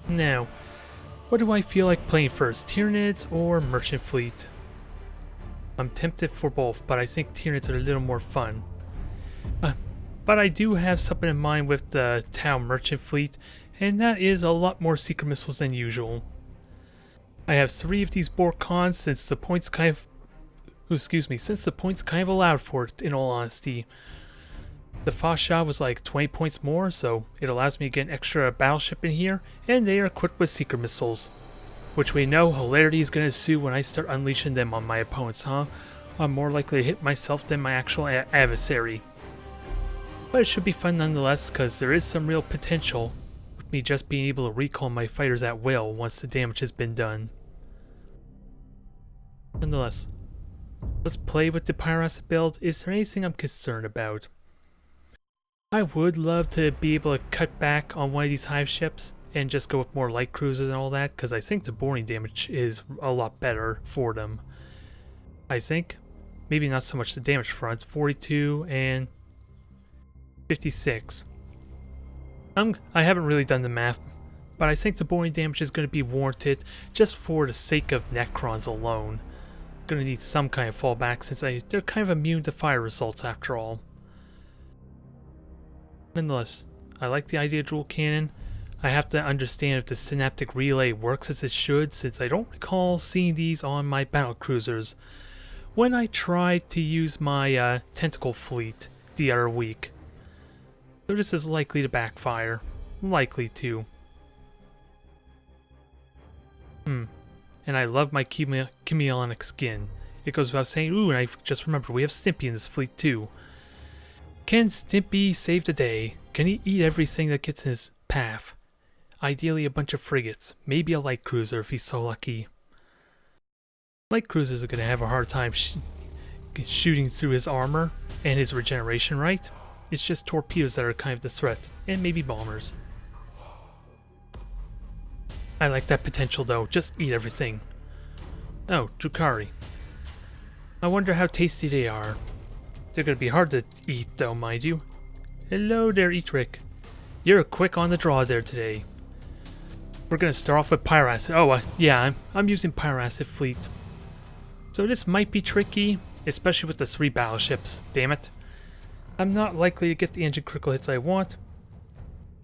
Now, what do I feel like playing first, Tyranids or Merchant Fleet? I'm tempted for both, but I think Tyranids are a little more fun. But I do have something in mind with the Tau Merchant Fleet, and that is a lot more secret missiles than usual. I have 3 of these Borkons since the points kind of allowed for it, in all honesty. The Fasha was like 20 points more, so it allows me to get an extra battleship in here, and they are equipped with secret missiles. Which we know hilarity is going to ensue when I start unleashing them on my opponents, huh? I'm more likely to hit myself than my actual adversary. But it should be fun nonetheless, because there is some real potential with me just being able to recall my fighters at will once the damage has been done. Nonetheless, let's play with the Pyras build. Is there anything I'm concerned about? I would love to be able to cut back on one of these hive ships and just go with more light cruisers and all that, because I think the boarding damage is a lot better for them. I think. Maybe not so much the damage front. 42 and 56. I haven't really done the math, but I think the boarding damage is going to be warranted just for the sake of Necrons alone. Going to need some kind of fallback since they're kind of immune to fire results after all. Nonetheless, I like the idea of dual cannon. I have to understand if the synaptic relay works as it should, since I don't recall seeing these on my battle cruisers when I tried to use my tentacle fleet the other week. So this is likely to backfire. Likely to. And I love my chameleonic skin. It goes without saying. Ooh, and I just remembered we have Stimpy in this fleet too. Can Stimpy save the day? Can he eat everything that gets in his path? Ideally a bunch of frigates, maybe a light cruiser if he's so lucky. Light cruisers are going to have a hard time shooting through his armor and his regeneration, right? It's just torpedoes that are kind of the threat, and maybe bombers. I like that potential though, just eat everything. Oh, Drukhari. I wonder how tasty they are. They're going to be hard to eat though, mind you. Hello there, Etrick. You're quick on the draw there today. We're going to start off with Pyracid. Oh, yeah, I'm using Pyracid fleet. So this might be tricky, especially with the 3 battleships. Damn it. I'm not likely to get the engine critical hits I want.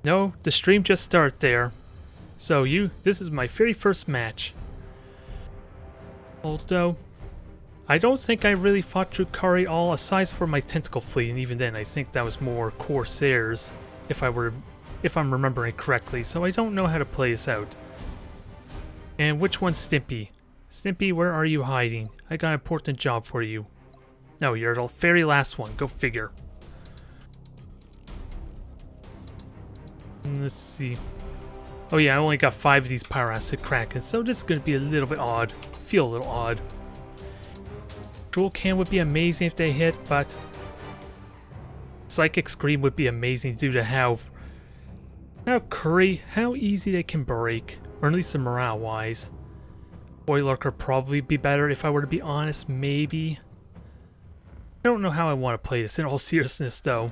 No, the stream just started there. So this is my very first match. Although, I don't think I really fought Drukhari all, aside for my tentacle fleet, and even then I think that was more Corsairs, if I'm remembering correctly, so I don't know how to play this out. And which one's Stimpy? Stimpy, where are you hiding? I got an important job for you. No, you're the very last one, go figure. Let's see. Oh yeah, I only got 5 of these Pyracid Krakens, so this is going to be a little bit odd. Feel a little odd. Dual Can would be amazing if they hit, but Psychic Scream would be amazing due to how easy they can break, or at least the morale wise. Boiler could probably be better if I were to be honest, maybe. I don't know how I want to play this in all seriousness though,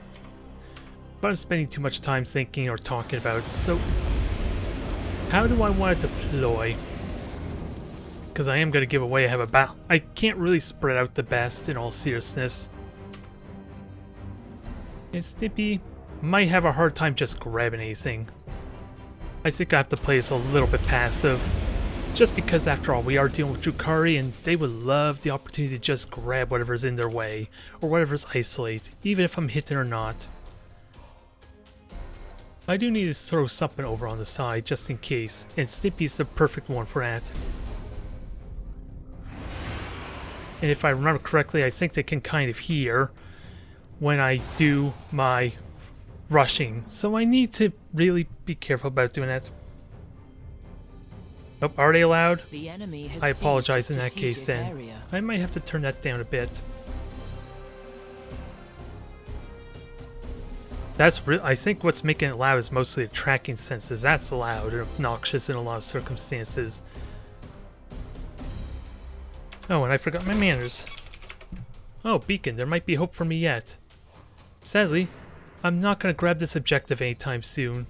but I'm spending too much time thinking or talking about it, so how do I want to deploy? Because I am going to give away I have a battle. I can't really spread out the best in all seriousness. And Stimpy might have a hard time just grabbing anything. I think I have to play this a little bit passive. Just because after all we are dealing with Drukhari and they would love the opportunity to just grab whatever's in their way. Or whatever's isolate, even if I'm hitting or not. I do need to throw something over on the side just in case. And Stimpy's the perfect one for that. And if I remember correctly, I think they can kind of hear when I do my rushing. So I need to really be careful about doing that. Oh, are they allowed? The enemy has I apologize in that strategic case then. area. I might have to turn that down a bit. I think what's making it loud is mostly the tracking senses. That's loud and obnoxious in a lot of circumstances. Oh, and I forgot my manners. Oh, Beacon, there might be hope for me yet. Sadly, I'm not going to grab this objective anytime soon.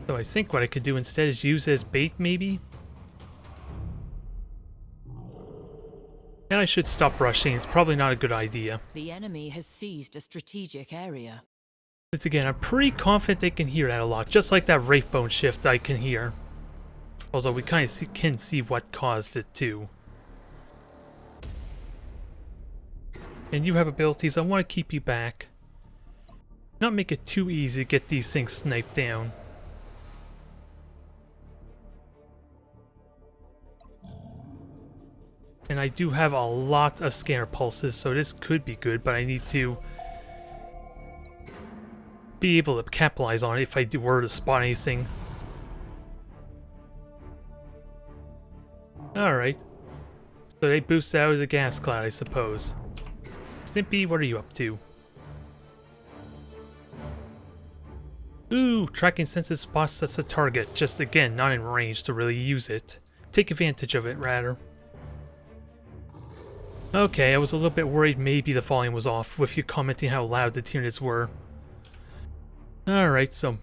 So I think what I could do instead is use it as bait, maybe? And I should stop rushing. It's probably not a good idea. The enemy has seized a strategic area. But again, I'm pretty confident they can hear that a lot. Just like that Wraithbone shift I can hear. Although we kind of can see what caused it too. And you have abilities. I want to keep you back. Not make it too easy to get these things sniped down. And I do have a lot of scanner pulses, so this could be good, but I need to be able to capitalize on it if I were to spot anything. Alright. So they boost out as a gas cloud, I suppose. Snippy, what are you up to? Ooh, tracking senses spots us a target. Just again, not in range to really use it. Take advantage of it, rather. Okay, I was a little bit worried maybe the volume was off with you commenting how loud the tuners were. Alright, so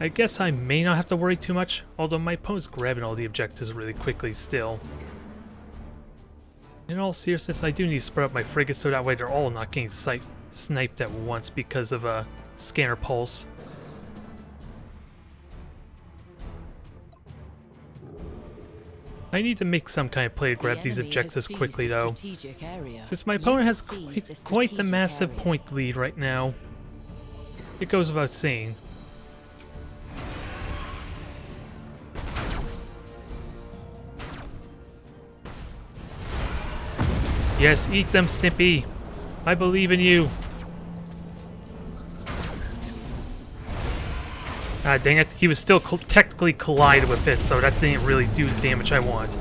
I guess I may not have to worry too much, although my opponent's grabbing all the objectives really quickly still. In all seriousness, I do need to spread out my frigates so that way they're all not getting sniped at once because of a scanner pulse. I need to make some kind of play to grab these objectives quickly though, since my opponent has quite the massive point lead right now. It goes without saying. Yes, eat them, Snippy. I believe in you. Ah, dang it. He was still technically collided with it, so that didn't really do the damage I want.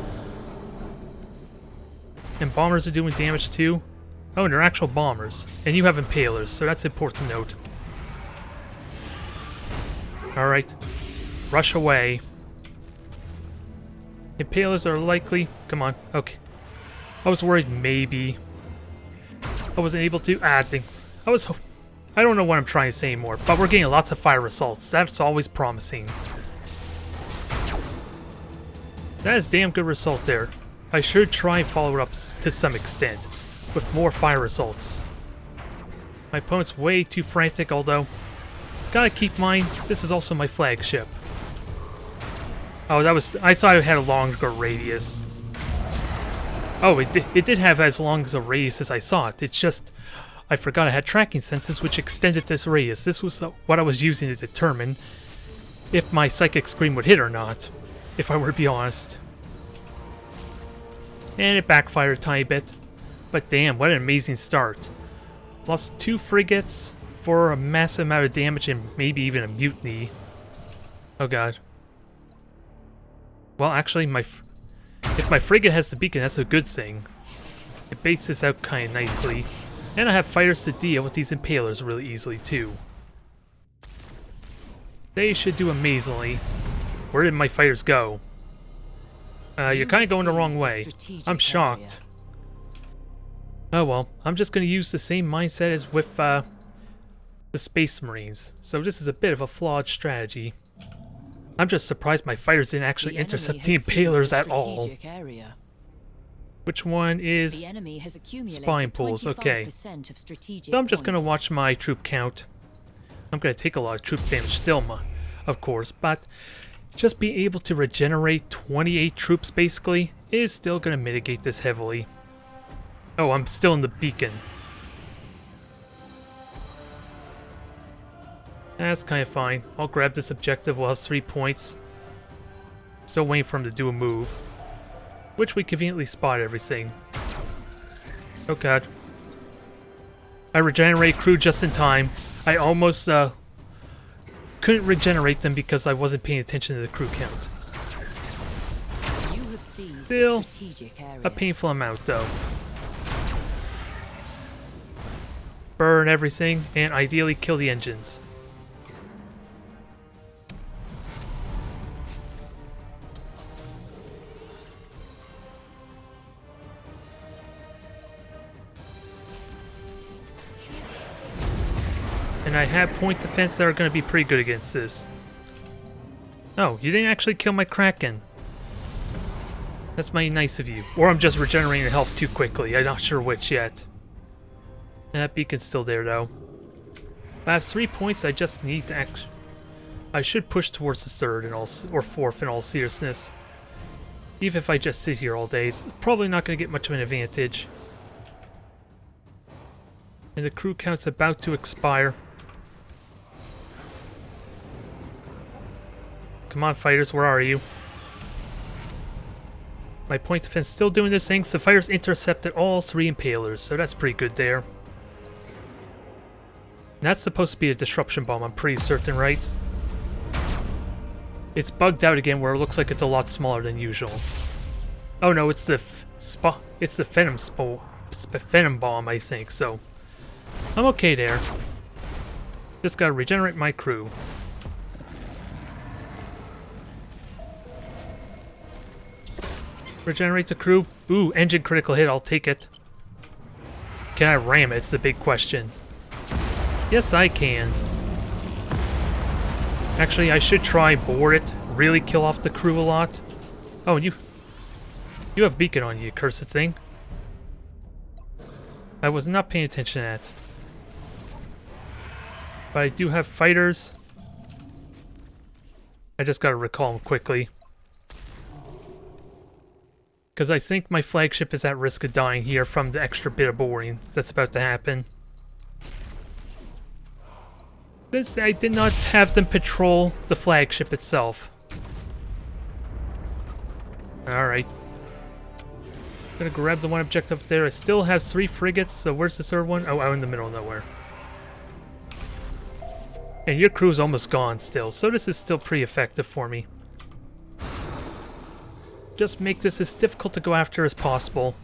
And bombers are doing damage too? Oh, and they're actual bombers. And you have impalers, so that's important to note. Alright. Rush away. Impalers are likely... Come on. Okay. I was worried maybe I wasn't able to... I don't know what I'm trying to say anymore, but we're getting lots of fire assaults. That's always promising. That is damn good result there. I should try and follow it up to some extent with more fire assaults. My opponent's way too frantic, although gotta keep in mind, this is also my flagship. Oh, I thought it had a longer radius. Oh, it did have as long as a radius as I saw it. It's just, I forgot I had tracking senses which extended this radius. This was what I was using to determine if my Psychic Scream would hit or not, if I were to be honest. And it backfired a tiny bit. But damn, what an amazing start. Lost 2 frigates for a massive amount of damage and maybe even a mutiny. Oh god. Well, actually, if my frigate has the beacon, that's a good thing. It baits this out kind of nicely. And I have fighters to deal with these impalers really easily, too. They should do amazingly. Where did my fighters go? You're kind of going the wrong way. I'm shocked. Oh well, I'm just going to use the same mindset as with the Space Marines. So this is a bit of a flawed strategy. I'm just surprised my fighters didn't actually intercept the impalers at all. Which one is spine pools? Okay. So I'm just going to watch my troop count. I'm going to take a lot of troop damage still, of course, but just being able to regenerate 28 troops basically is still going to mitigate this heavily. Oh, I'm still in the beacon. That's kind of fine. I'll grab this objective. We'll have 3 points. Still waiting for him to do a move. Which we conveniently spot everything. Oh god. I regenerate crew just in time. I almost couldn't regenerate them because I wasn't paying attention to the crew count. Still a painful amount though. Burn everything and ideally kill the engines. And I have point defense that are going to be pretty good against this. Oh, you didn't actually kill my Kraken. That's mighty nice of you. Or I'm just regenerating health too quickly. I'm not sure which yet. That beacon's still there though. I have 3 points. I just need to I should push towards the third and or fourth in all seriousness. Even if I just sit here all day, it's probably not going to get much of an advantage. And the crew count's about to expire. Come on, fighters, where are you? My point defense still doing their things. The fighters intercepted all 3 impalers, so that's pretty good there. And that's supposed to be a disruption bomb, I'm pretty certain, right? It's bugged out again where it looks like it's a lot smaller than usual. Oh no, it's the venom bomb, I think, so I'm okay there. Just gotta regenerate my crew. Regenerate the crew. Ooh, engine critical hit, I'll take it. Can I ram it? It's the big question. Yes, I can. Actually, I should try board it. Really kill off the crew a lot. Oh, and you have beacon on you, cursed thing. I was not paying attention to that. But I do have fighters. I just gotta recall them quickly. Because I think my flagship is at risk of dying here from the extra bit of boring that's about to happen. I did not have them patrol the flagship itself. Alright. Gonna grab the one objective there. I still have 3 frigates, so where's the third one? Oh, out in the middle of nowhere. And your crew's almost gone still, so this is still pretty effective for me. Just make this as difficult to go after as possible.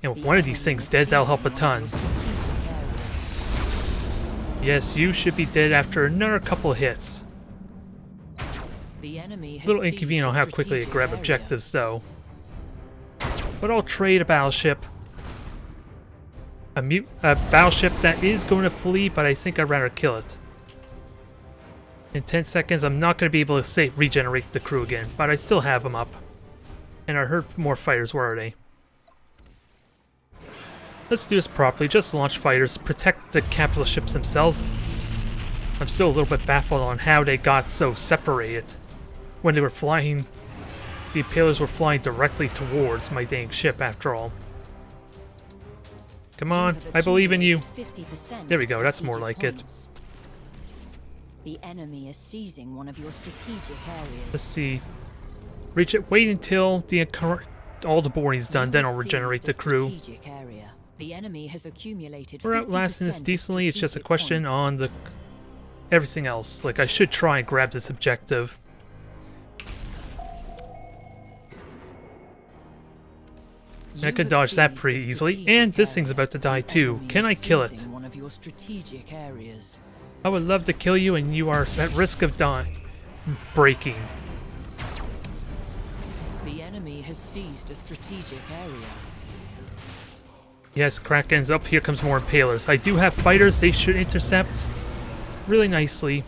And with one of these things dead, that'll help a ton. Yes, you should be dead after another couple of hits. A little inconvenient on how quickly to grab objectives, though. But I'll trade a battleship. A battleship that is going to flee, but I think I'd rather kill it. In 10 seconds, I'm not going to be able to regenerate the crew again, but I still have them up. And I heard more fighters. Where are they? Let's do this properly. Just launch fighters. Protect the capital ships themselves. I'm still a little bit baffled on how they got so separated. When they were flying, the Impalers were flying directly towards my dang ship after all. Come on, I believe in you. There we go, that's more like it. The enemy is seizing one of your strategic areas. Let's see. Reach it. Wait until all the boring's done, then I'll regenerate the crew. The enemy has accumulated. We're outlasting this decently. It's just a question on the everything else. Like, I should try and grab this objective. I could dodge that pretty easily, and this thing's about to die too. Can I kill it? I would love to kill you, and you are at risk of dying. Breaking. The enemy has seized a strategic area. Yes, Kraken's up. Here comes more Impalers. I do have fighters. They should intercept really nicely.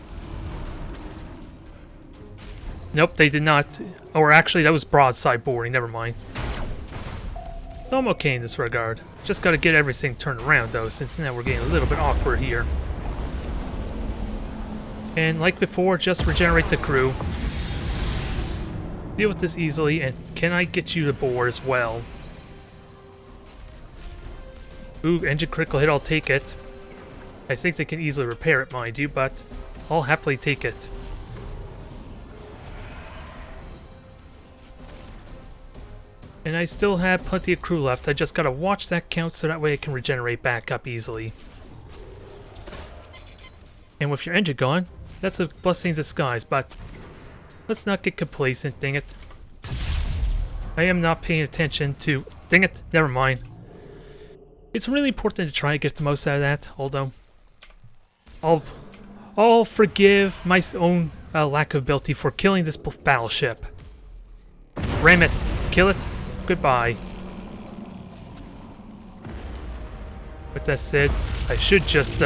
Nope, they did not. Or actually, that was broadside boring. Never mind. So I'm okay in this regard. Just gotta get everything turned around, though, since now we're getting a little bit awkward here. And like before, just regenerate the crew. Deal with this easily, and can I get you to bore as well? Ooh, engine critical hit, I'll take it. I think they can easily repair it, mind you, but I'll happily take it. And I still have plenty of crew left. I just gotta watch that count so that way I can regenerate back up easily. And with your engine gone, that's a blessing in disguise, but let's not get complacent, dang it. I am not paying attention to... Dang it, never mind. It's really important to try and get the most out of that, although I'll forgive my own lack of ability for killing this battleship. Ram it! Kill it! Goodbye. With that said, I should just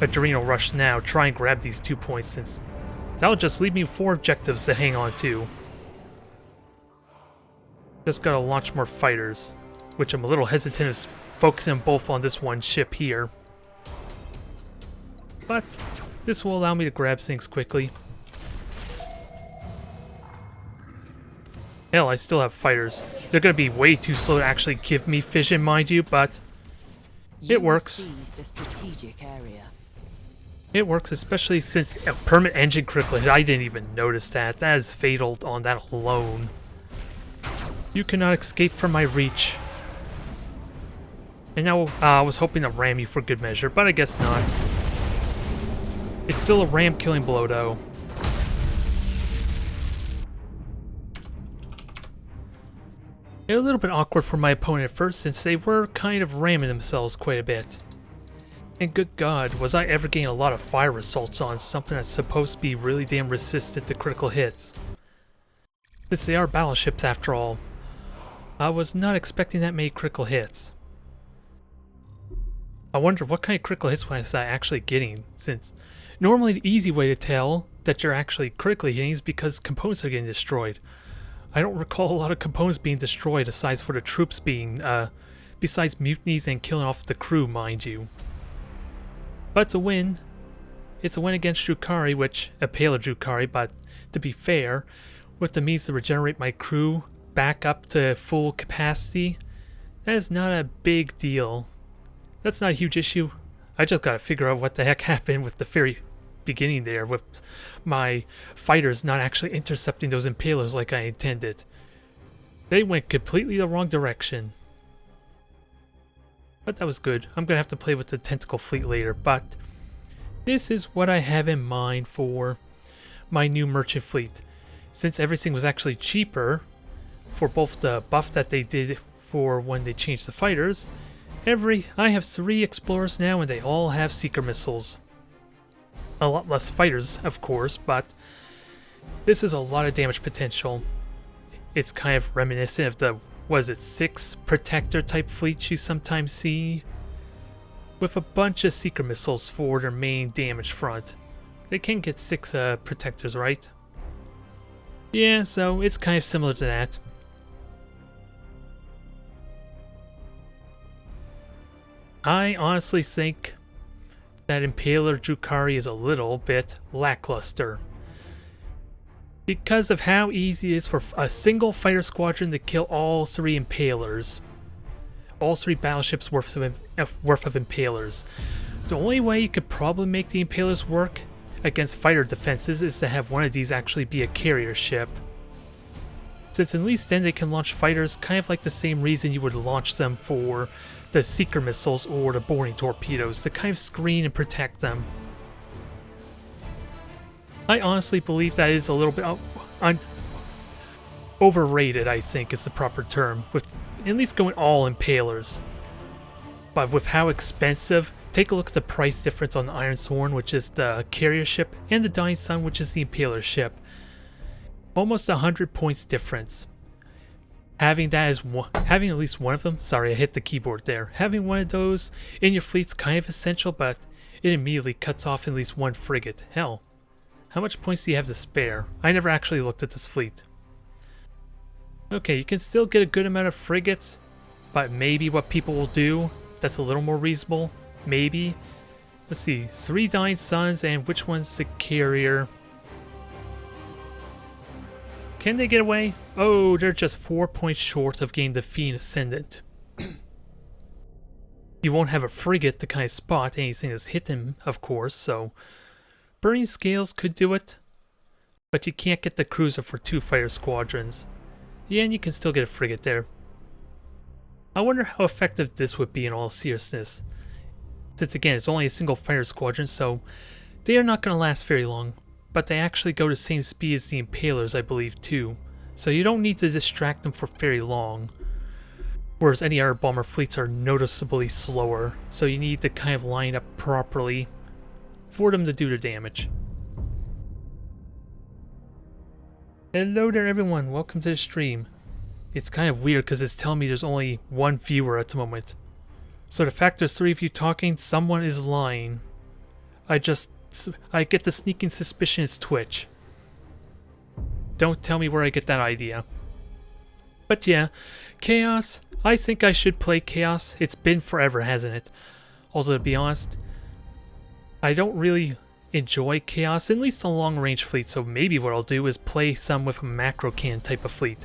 Adrenal Rush now, try and grab these 2 points since That'll just leave me 4 objectives to hang on to. Just gotta launch more fighters, which I'm a little hesitant of focusing both on this one ship here. But this will allow me to grab things quickly. Hell, I still have fighters. They're gonna be way too slow to actually give me fission, mind you, but it works. Seized a strategic area. It works, especially since a permanent engine critical hit. I didn't even notice that. That is fatal on that alone. You cannot escape from my reach. And now I was hoping to ram you for good measure, but I guess not. It's still a ram killing blow, though. A little bit awkward for my opponent at first, since they were kind of ramming themselves quite a bit. And good God, was I ever getting a lot of fire assaults on something that's supposed to be really damn resistant to critical hits. Since they are battleships after all, I was not expecting that many critical hits. I wonder what kind of critical hits was I actually getting, since normally the easy way to tell that you're actually critically hitting is because components are getting destroyed. I don't recall a lot of components being destroyed aside for the troops being, besides mutinies and killing off the crew, mind you. But it's a win. It's a win against Drukhari, which, a paler Drukhari, but to be fair, with the means to regenerate my crew back up to full capacity, that is not a big deal. That's not a huge issue. I just gotta figure out what the heck happened with the very beginning there, with my fighters not actually intercepting those impalers like I intended. They went completely the wrong direction. But that was good. I'm gonna have to play with the tentacle fleet later, but this is what I have in mind for my new merchant fleet. Since everything was actually cheaper for both the buff that they did for when they changed the fighters, I have 3 explorers now and they all have seeker missiles. A lot less fighters, of course, but this is a lot of damage potential. It's kind of reminiscent of the, was it 6 protector type fleets you sometimes see, with a bunch of seeker missiles for their main damage front. They can get 6 protectors, right? Yeah, so it's kind of similar to that. I honestly think that Impaler Drukhari is a little bit lackluster, because of how easy it is for a single fighter squadron to kill all 3 Impalers. All 3 battleships worth of Impalers. The only way you could probably make the Impalers work against fighter defenses is to have one of these actually be a carrier ship. Since at least then they can launch fighters kind of like the same reason you would launch them for the seeker missiles or the boarding torpedoes, to kind of screen and protect them. I honestly believe that is a little bit overrated, I think is the proper term, with at least going all Impalers. But with how expensive, take a look at the price difference on the Iron Sworn, which is the carrier ship, and the Dying Sun, which is the Impaler ship. Almost 100 points difference. Having that as having at least one of them, sorry I hit the keyboard there, having one of those in your fleet's kind of essential, but it immediately cuts off at least 1 frigate. Hell, how much points do you have to spare? I never actually looked at this fleet. Okay, you can still get a good amount of frigates, but maybe what people will do that's a little more reasonable, maybe. Let's see, 3 Dying Suns, and which one's the carrier? Can they get away? Oh, they're just 4 points short of getting the Fiend Ascendant. You won't have a frigate to kind of spot anything that's hit them, of course, so Burning Scales could do it, but you can't get the cruiser for 2 fighter squadrons. Yeah, and you can still get a frigate there. I wonder how effective this would be in all seriousness. Since again, it's only a single fighter squadron, so they are not going to last very long. But they actually go the same speed as the Impalers, I believe, too. So you don't need to distract them for very long. Whereas any other bomber fleets are noticeably slower, so you need to kind of line up properly for them to do their damage. Hello there everyone, welcome to the stream. It's kind of weird because it's telling me there's only 1 viewer at the moment. So the fact there's 3 of you talking, someone is lying. I just I get the sneaking suspicion it's Twitch. Don't tell me where I get that idea. But yeah, Chaos. I think I should play Chaos. It's been forever, hasn't it? Also, to be honest, I don't really enjoy Chaos, at least a long-range fleet, so maybe what I'll do is play some with a macro cannon type of fleet.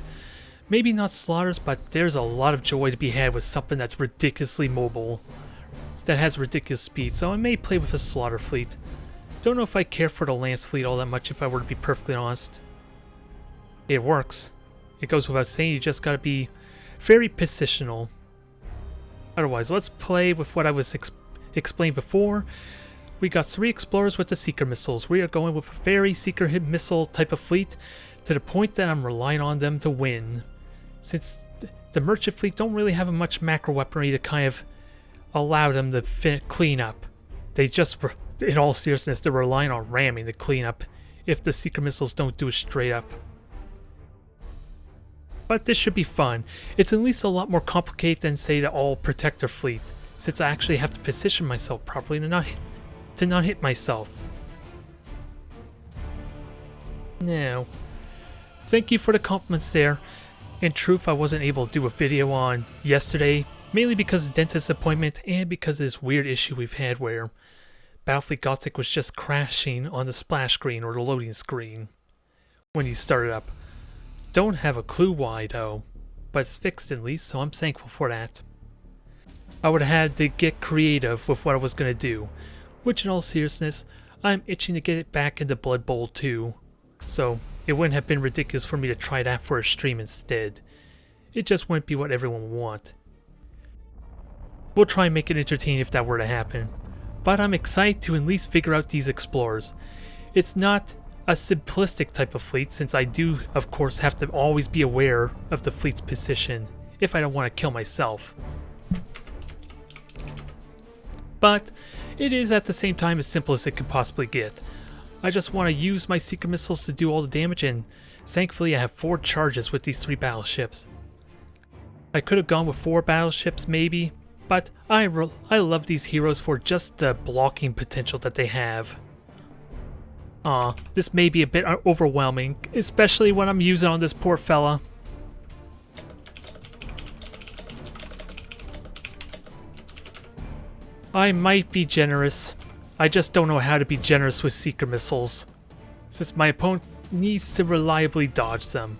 Maybe not Slaughters, but there's a lot of joy to be had with something that's ridiculously mobile, that has ridiculous speed, so I may play with a Slaughter fleet. Don't know if I care for the Lance fleet all that much, if I were to be perfectly honest. It works. It goes without saying, you just gotta be very positional. Otherwise, let's play with what I was explained before. We got 3 explorers with the Seeker missiles. We are going with a very Seeker missile type of fleet, to the point that I'm relying on them to win. Since the merchant fleet don't really have much macro weaponry to kind of allow them to clean up. They just, in all seriousness, they're relying on ramming to clean up if the Seeker missiles don't do it straight up. But this should be fun. It's at least a lot more complicated than, say, the all-protector fleet, since I actually have to position myself properly to not hit myself. Now, thank you for the compliments there. In truth, I wasn't able to do a video on yesterday, mainly because of dentist appointment and because of this weird issue we've had where Battlefield Gothic was just crashing on the splash screen or the loading screen when you start it up. Don't have a clue why though, but it's fixed at least, so I'm thankful for that. I would have had to get creative with what I was going to do, which in all seriousness, I'm itching to get it back into Blood Bowl 2, so it wouldn't have been ridiculous for me to try that for a stream instead. It just wouldn't be what everyone would want. We'll try and make it entertaining if that were to happen, but I'm excited to at least figure out these explorers. It's not a simplistic type of fleet, since I do of course have to always be aware of the fleet's position if I don't want to kill myself. But it is at the same time as simple as it could possibly get. I just want to use my Seeker missiles to do all the damage, and thankfully I have 4 charges with these 3 battleships. I could have gone with 4 battleships maybe, but I love these heroes for just the blocking potential that they have. This may be a bit overwhelming, especially when I'm using on this poor fella. I might be generous. I just don't know how to be generous with Seeker missiles, since my opponent needs to reliably dodge them.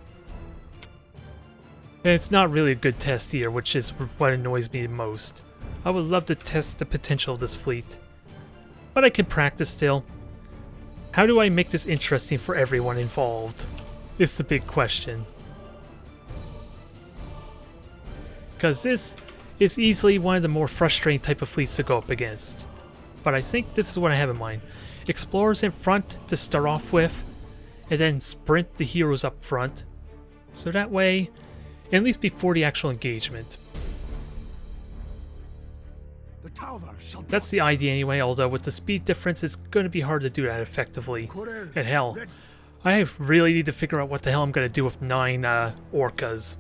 And it's not really a good test here, which is what annoys me the most. I would love to test the potential of this fleet, but I can practice still. How do I make this interesting for everyone involved? Is the big question. Because this is easily one of the more frustrating type of fleets to go up against. But I think this is what I have in mind. Explorers in front to start off with, and then sprint the heroes up front. So that way, at least before the actual engagement. That's the idea anyway, although with the speed difference it's going to be hard to do that effectively. And hell, I really need to figure out what the hell I'm going to do with 9 orcas.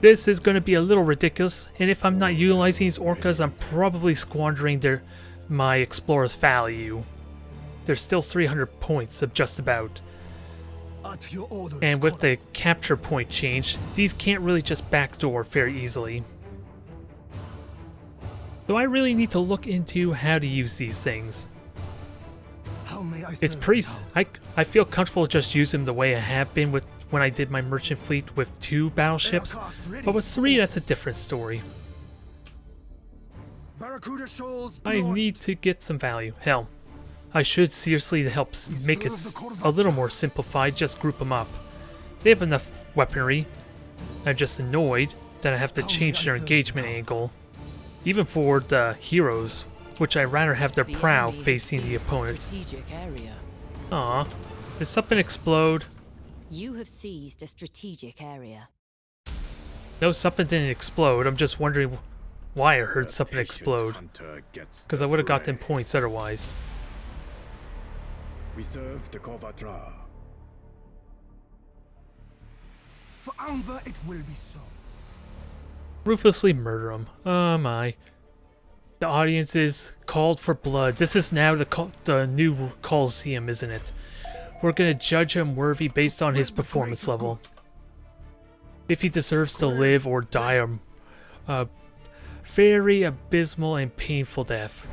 This is going to be a little ridiculous, and if I'm not utilizing these orcas, I'm probably squandering my explorer's value. There's still 300 points of just about. And with the capture point change, these can't really just backdoor very easily. So I really need to look into how to use these things. It's pretty... I feel comfortable just using them the way I have been with when I did my merchant fleet with 2 battleships, but with 3 that's a different story. I need to get some value. Hell, I should seriously help make it a little more simplified, just group them up. They have enough weaponry. I'm just annoyed that I have to change their engagement angle. Even for the heroes, which I'd rather have their prow facing the opponent. Aw, did something explode? You have seized a strategic area. No, something didn't explode. I'm just wondering why I heard something explode. Because I would have got them points otherwise. We serve the Kovatra. For Anva it will be so. Ruthlessly murder him. Oh my. The audience is called for blood. This is now the new Coliseum, isn't it? We're gonna judge him worthy based on his performance level. If he deserves to live or die a very abysmal and painful death.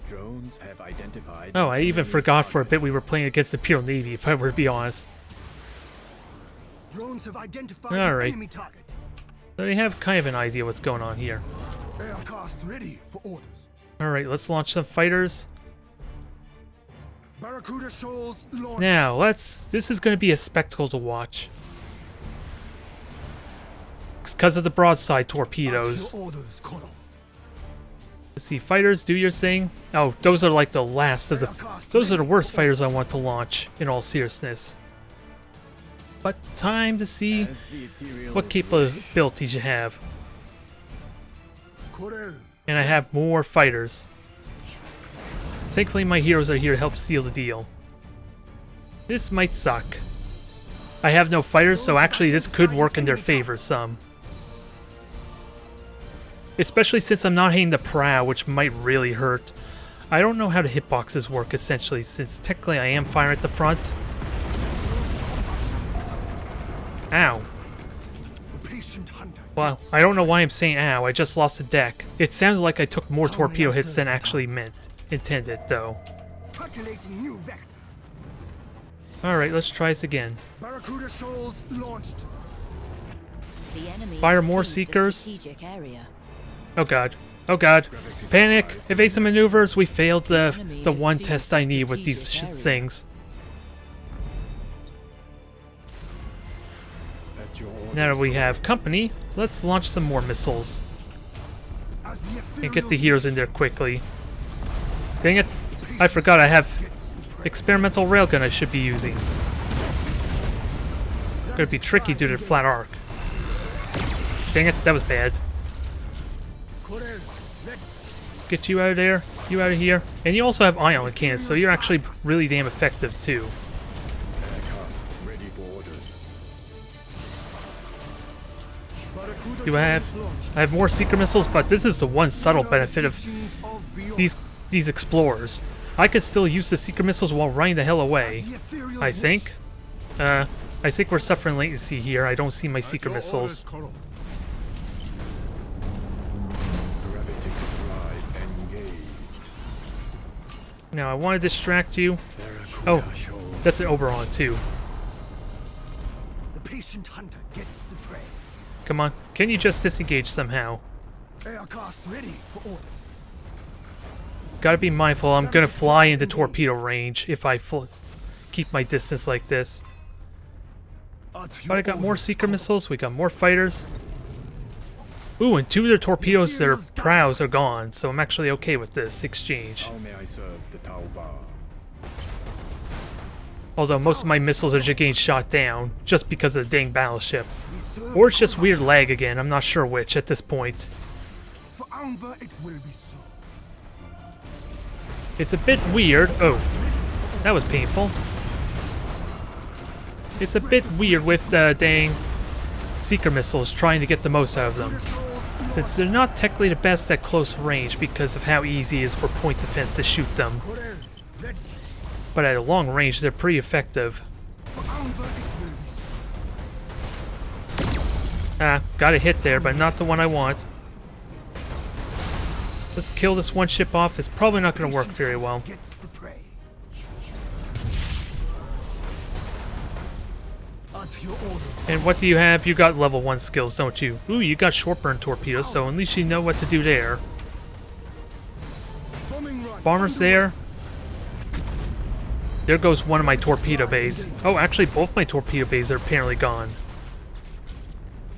Drones have identified. Oh, I even forgot for a bit we were playing against the Imperial Navy, if I were to be honest. Drones have identified All an right. enemy target. So they have kind of an idea what's going on here. Aircraft ready for orders. Alright, let's launch some fighters. Barracuda shoals launched. Now, this is going to be a spectacle to watch. Because of the broadside torpedoes. At your orders, Colonel. Let's see, fighters, do your thing. Oh, those are like the last of the... Those are the worst fighters I want to launch, in all seriousness. But time to see As the ethereal what is capabilities you have. Corel. And I have more fighters. Thankfully my heroes are here to help seal the deal. This might suck. I have no fighters, so actually this could work in their favor some. Especially since I'm not hitting the prow, which might really hurt. I don't know how the hitboxes work essentially, since technically I am firing at the front. Ow. The patient hunter. Well, I don't know why I'm saying ow, I just lost a deck. It sounds like I took more torpedo hits than actually intended, though. Calculating new vector. Alright, let's try this again. Barracuda shoals launched. The enemy Fire has more seized a seekers. strategic area. Oh god. Oh god. Panic! Evasive maneuvers! We failed the one test I need with these things. at your orders, Now that we have company, let's launch some more missiles. As the And get the ethereal heroes in there quickly. Dang it! I forgot I have gets the prey. experimental railgun I should be using. Gonna be tricky due to the flat arc. Dang it, that was bad. Corel. Let Get you out of there, you out of here. And you also have ion cannons, so you're actually really damn effective too. aircraft ready for orders. Barracuda Do I have? shoals launched. I have more secret missiles, but this is the one subtle Follow the benefit of teachings of Vior. these explorers. I could still use the secret missiles while running the hell away. The ethereal I think. I think we're suffering latency here. I don't see my secret missiles. Gravity drive engaged. Now I want to distract you. Barracuda Oh, shoals. that's an Oberon too. The patient hunter gets the prey. Come on, can you just disengage somehow? Aircraft ready for orders. Gotta be mindful, I'm gonna fly into torpedo range if I keep my distance like this. At But I your got more orders, secret Colonel. missiles, we got more fighters. Ooh, and two of their torpedoes, their prows are gone, so I'm actually okay with this exchange. How may I serve the Tauba? Although most of my missiles are just getting shot down, just because of the dang battleship. We serve Or it's just Colonel. weird lag again, I'm not sure which at this point. For Anva, it will be so. It's a bit weird. Oh, that was painful. It's a bit weird with the dang seeker missiles trying to get the most out of them. Since they're not technically the best at close range because of how easy it is for point defense to shoot them. Corel. Ready. But at a long range, they're pretty effective. For Anva, it will be so. Ah, got a hit there, but not the one I want. Let's kill this one ship off. It's probably not going to work very well. Gets the prey. At your orders. And what do you have? You got level 1 skills, don't you? Ooh, you got short burn torpedoes, so at least you know what to do there. Bombing run. Bombers there. There goes one of my torpedo bays. Oh, actually, both my torpedo bays are apparently gone.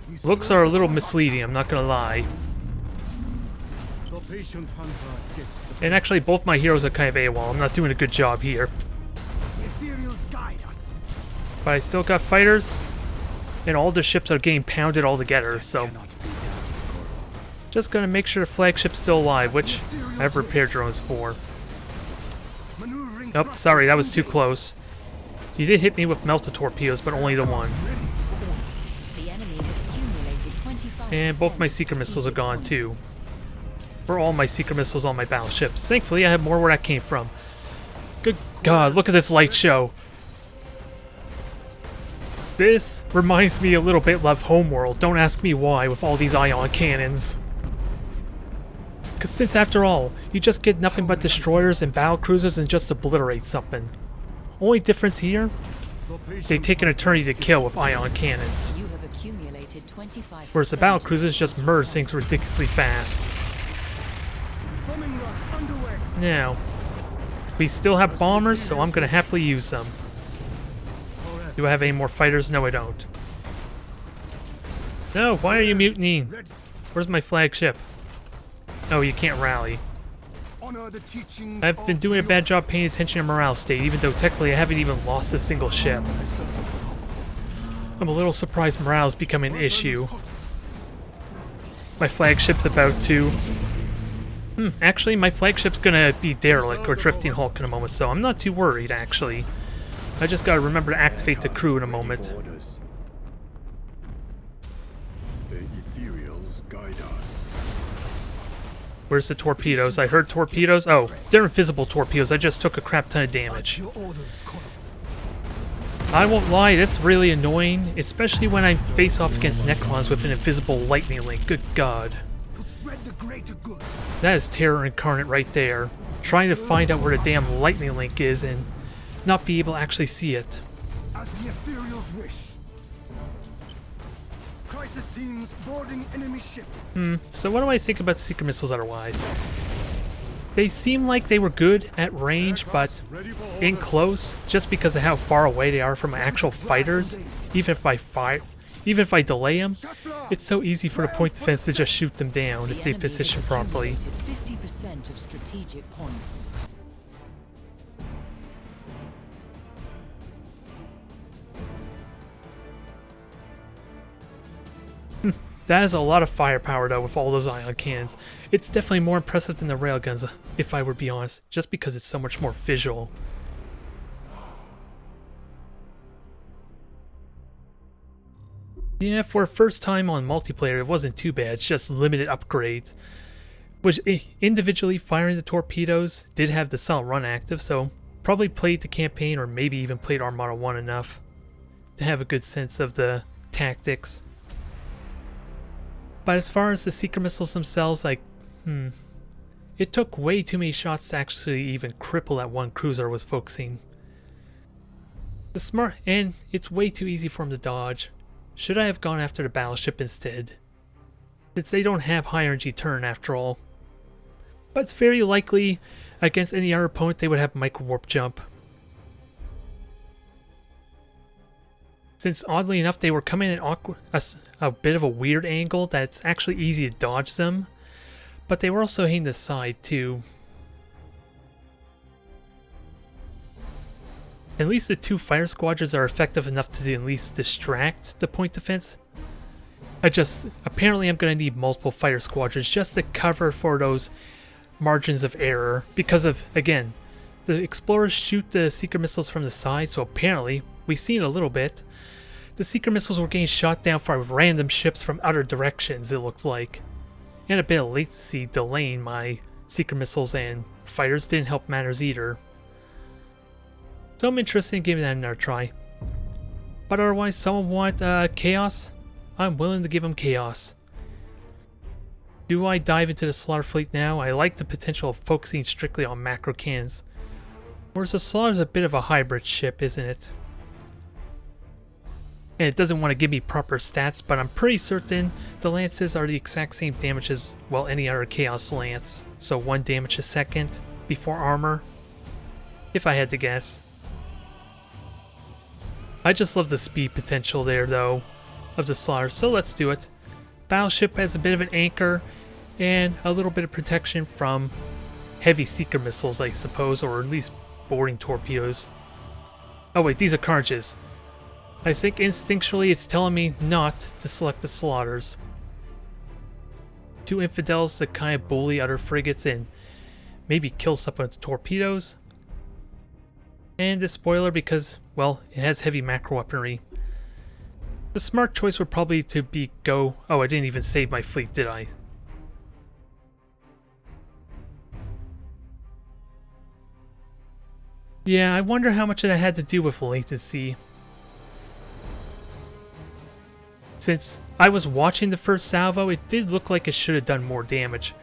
We Looks serve are a the little combat. misleading, I'm not gonna lie. The patient hunter gets the And actually, both my heroes are kind of AWOL. I'm not doing a good job here. The ethereals guide us. But I still got fighters. And all the ships are getting pounded all together, so... Just gonna make sure the flagship's still alive, which I have repair drones for. Maneuvering Nope, thrust sorry, that was too engaged. close. You did hit me with melted torpedoes, but only the one. Ready for orders. The enemy has accumulated 25 And both my seeker missiles are gone too. Or all my seeker missiles on my battleships. Thankfully I have more where that came from. Good God, look at this light show. This reminds me a little bit of Homeworld. Don't ask me why with all these ion cannons. Because since after all, you just get nothing but destroyers and battle cruisers and just obliterate something. Only difference here, they take an eternity to kill with ion cannons. You have accumulated 25%. Whereas the battle cruisers just merge things ridiculously fast. Bombing run underway. Now, we still have bombers, so I'm going to happily use them. Do I have any more fighters? No, I don't. No, why are you mutinying? Where's my flagship? Oh, you can't rally. Honor the teachings I've been doing a bad job paying attention to morale state, even though technically I haven't even lost a single ship. I'm a little surprised morale is becoming an issue. My flagship's about to... actually, my flagship's gonna be derelict or drifting hulk in a moment, so I'm not too worried, actually. I just gotta remember to activate the crew in a moment. Orders. The ethereals guide us. Where's the torpedoes? I heard torpedoes. Oh, they're invisible torpedoes. I just took a crap ton of damage. Your orders, Colonel. I won't lie, it's really annoying, especially when I face off against Necrons with an invisible lightning link. Good God. To spread the greater good. That is terror incarnate right there. Trying to find out where the damn lightning link is and not be able to actually see it. As the ethereals wish. Crisis teams boarding enemy ship. So what do I think about the seeker missiles otherwise? They seem like they were good at range, but Ready for in orders. close, just because of how far away they are from actual fighters, even if I delay them, it's so easy for the point defense to just shoot them down The if they enemy position has properly. accumulated 50% of strategic points. That is a lot of firepower though with all those ion cannons. It's definitely more impressive than the railguns, if I were to be honest, just because it's so much more visual. Yeah, for a first time on multiplayer it wasn't too bad, it's just limited upgrades. Which, individually firing the torpedoes did have the solid run active, so probably played the campaign or maybe even played Armada 1 enough to have a good sense of the tactics. But as far as the seeker missiles themselves, like, it took way too many shots to actually even cripple that one cruiser I was focusing. And it's way too easy for him to dodge. Should I have gone after the battleship instead? Since they don't have high energy turn after all. But it's very likely against any other opponent they would have micro warp jump. Since oddly enough they were coming at a bit of a weird angle that's actually easy to dodge them, but they were also hitting the side too. At least the two fire squadrons are effective enough to at least distract the point defense. Apparently I'm going to need multiple fighter squadrons just to cover for those margins of error because of, again, the explorers shoot the seeker missiles from the side, so apparently, we've seen a little bit, the seeker missiles were getting shot down by random ships from other directions, it looked like. And a bit of latency delaying my seeker missiles and fighters didn't help matters either. So I'm interested in giving that another try. But otherwise, someone want chaos? I'm willing to give them chaos. Do I dive into the slaughter fleet now? I like the potential of focusing strictly on macro cannons. Whereas the slaughter's a bit of a hybrid ship, isn't it? And it doesn't want to give me proper stats, but I'm pretty certain the lances are the exact same damage as, well, any other chaos lance. So 1 damage a second before armor, if I had to guess. I just love the speed potential there, though, of the slaughter, so let's do it. Battleship has a bit of an anchor and a little bit of protection from heavy seeker missiles, I suppose, or at least boarding torpedoes. Oh wait, these are carnages. I think instinctually it's telling me not to select the slaughters. 2 infidels to kind of bully other frigates and maybe kill some with torpedoes. And a spoiler because, well, it has heavy macro weaponry. The smart choice would probably to be go... Oh, I didn't even save my fleet, did I? Yeah, I wonder how much it had to do with latency. Since I was watching the first salvo, it did look like it should have done more damage.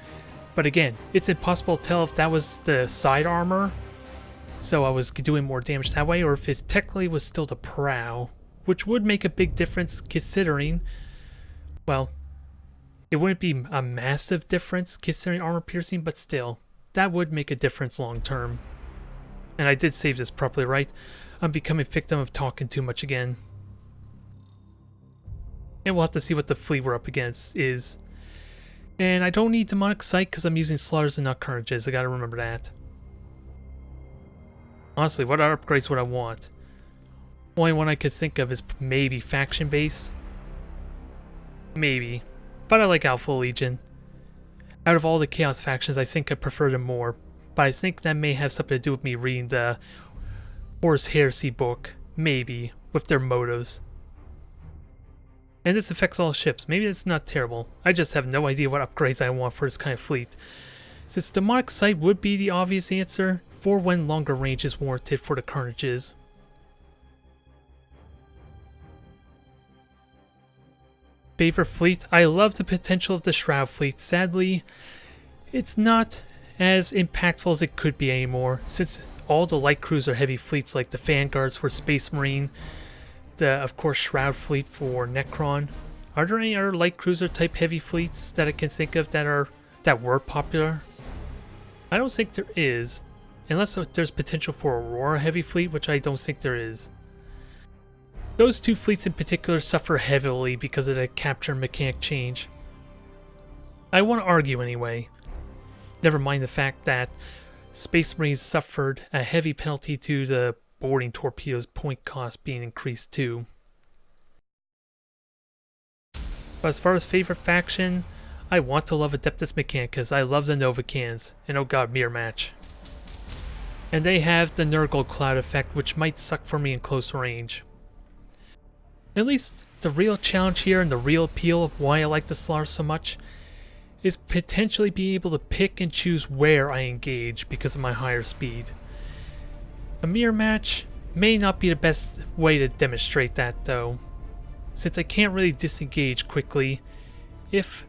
But again, it's impossible to tell if that was the side armor, so I was doing more damage that way, or if it technically was still the prow, which would make a big difference considering, well, it wouldn't be a massive difference considering armor piercing, but still, that would make a difference long term. And I did save this properly, right? I'm becoming a victim of talking too much again. And we'll have to see what the fleet we're up against is. And I don't need Demonic Sight because I'm using Slaughters and not Carnages. I gotta remember that. Honestly, what upgrades would I want? Only one I could think of is maybe Faction Base. Maybe. But I like Alpha Legion. Out of all the Chaos factions, I think I prefer them more. But I think that may have something to do with me reading the Horus Heresy book. Maybe. With their motives. And this affects all ships. Maybe it's not terrible. I just have no idea what upgrades I want for this kind of fleet. Since Demonic Sight would be the obvious answer for when longer range is warranted for the Carnages. Favorite fleet? I love the potential of the Shroud fleet. Sadly, it's not as impactful as it could be anymore, since all the light cruiser heavy fleets like the Vanguards for Space Marine, the, of course, Shroud fleet for Necron. Are there any other light cruiser type heavy fleets that I can think of that were popular? I don't think there is, unless there's potential for Aurora heavy fleet, which I don't think there is. Those two fleets in particular suffer heavily because of the capture mechanic change. I won't argue anyway. Never mind the fact that Space Marines suffered a heavy penalty to the boarding torpedoes point cost being increased too. But as far as favorite faction, I want to love Adeptus Mechanicus. I love the Novacans, and oh god, Mirror Match. And they have the Nurgle Cloud effect, which might suck for me in close range. At least the real challenge here and the real appeal of why I like the Slar so much is potentially being able to pick and choose where I engage because of my higher speed. A mirror match may not be the best way to demonstrate that though, since I can't really disengage quickly if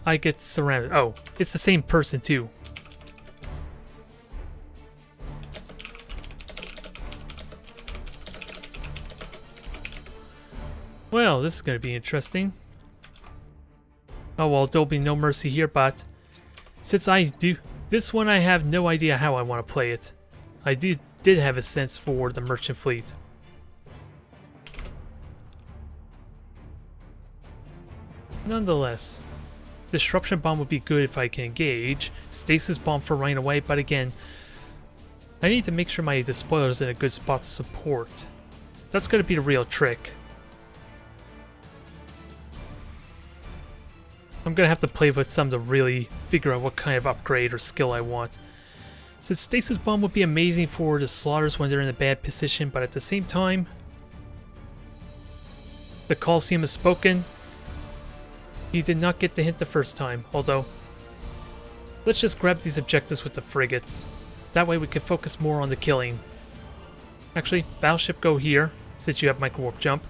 I get surrounded. Oh, it's the same person too. Well, this is going to be interesting. Oh well, there'll be no mercy here, but since I do this one, I have no idea how I want to play it. I did have a sense for the merchant fleet. Nonetheless, Disruption Bomb would be good if I can engage. Stasis Bomb for running away, but again, I need to make sure my Despoiler is in a good spot to support. That's going to be the real trick. I'm going to have to play with some to really figure out what kind of upgrade or skill I want. Since Stasis Bomb would be amazing for the Slaughters when they're in a bad position, but at the same time, the Colosseum has spoken. He did not get the hint the first time, although let's just grab these objectives with the frigates. That way we can focus more on the killing. Actually, Battleship go here, since you have Micro Warp Jump.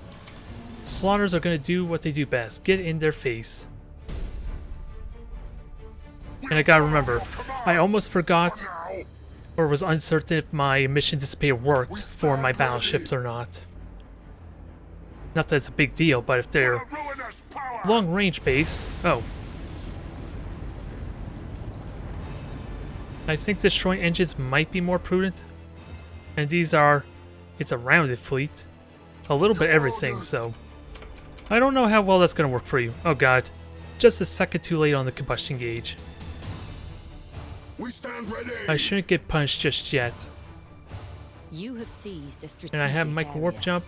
Slaughters are going to do what they do best, get in their face. And I gotta remember, I almost forgot or was uncertain if my mission dissipator worked for my battleships or not. Not that it's a big deal, but if they're long range based... Oh. I think destroying engines might be more prudent. And these are... It's a rounded fleet. A little bit everything, so... I don't know how well that's gonna work for you. Oh god. Just a second too late on the combustion gauge. We stand ready. I shouldn't get punched just yet. You have seized a strategic And I have Micro Warp area. Jump.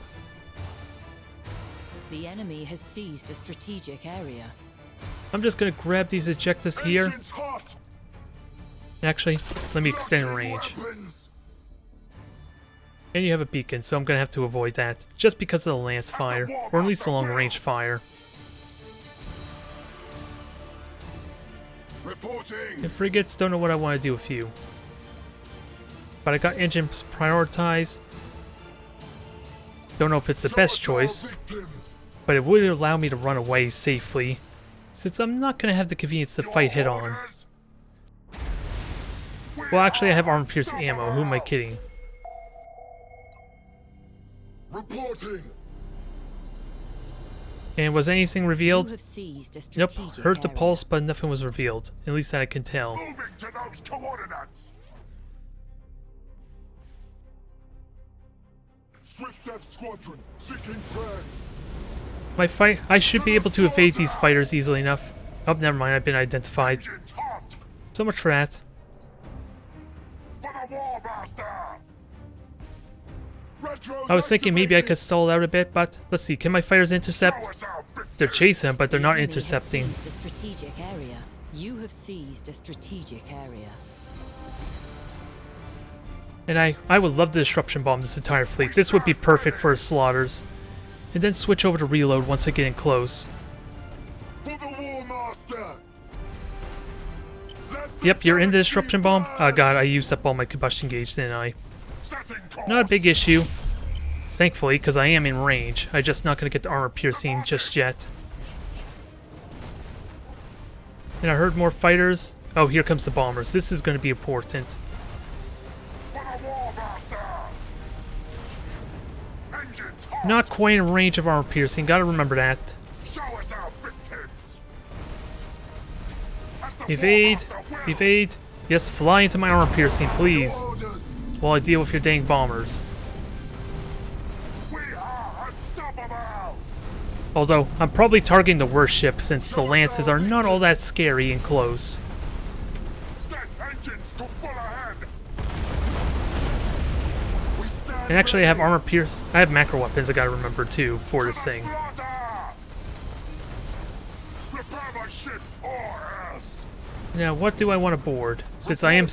The enemy has seized a strategic area. I'm just gonna grab these ejectors here. Engines hot. Actually, let me extend range. Weapons. And you have a beacon, so I'm gonna have to avoid that. Just because of the lance fire, or at least the long range fire. Reporting. And frigates, don't know what I want to do with you. But I got engines prioritized. Don't know if it's the best choice, but it would allow me to run away safely, since I'm not going to have the convenience to fight head on. Well, actually I have armor-piercing ammo, who am I kidding? Reporting. And was anything revealed? You have seized a Nope, strategic heard the area. pulse, but nothing was revealed, at least that I can tell. Moving to those coordinates. Swift Death Squadron seeking prey. I should be able to evade these fighters easily enough. Oh, never mind, I've been identified. Engines hot. So much for that. For the War Master. Retros I was thinking maybe I activated. could stall out a bit, but let's see, can my fighters intercept? Show us our They're victory. chasing, but they're The not enemy has intercepting. seized a strategic area. You have seized a strategic area. And I would love to disruption bomb this entire fleet. This would be perfect for slaughters. And then switch over to reload once I get in close. For the War Master. Let the Yep, you're in the galaxy disruption bomb. Oh burn. god, I used up all my combustion gauge, didn't I? Setting course. Not a big issue. Thankfully, because I am in range. I'm just not going to get the armor piercing just yet. And I heard more fighters. Oh, here comes the bombers. This is going to be important. For the War Master. Engines hot. Not quite in range of armor piercing. Gotta remember that. Show us our victims. As the War Evade. Master wills. Evade. Yes, fly into my armor piercing, please. Orders. While I deal with your dang bombers. We are unstoppable. Although, I'm probably targeting the worst ship since the lances are not all that scary and close. Set engines to full ahead. We stand And actually I have ready. armor pierce. I have macro weapons I gotta remember too for this thing. Slaughter. Repair my ship or else. Now, what do I want to board? Since I am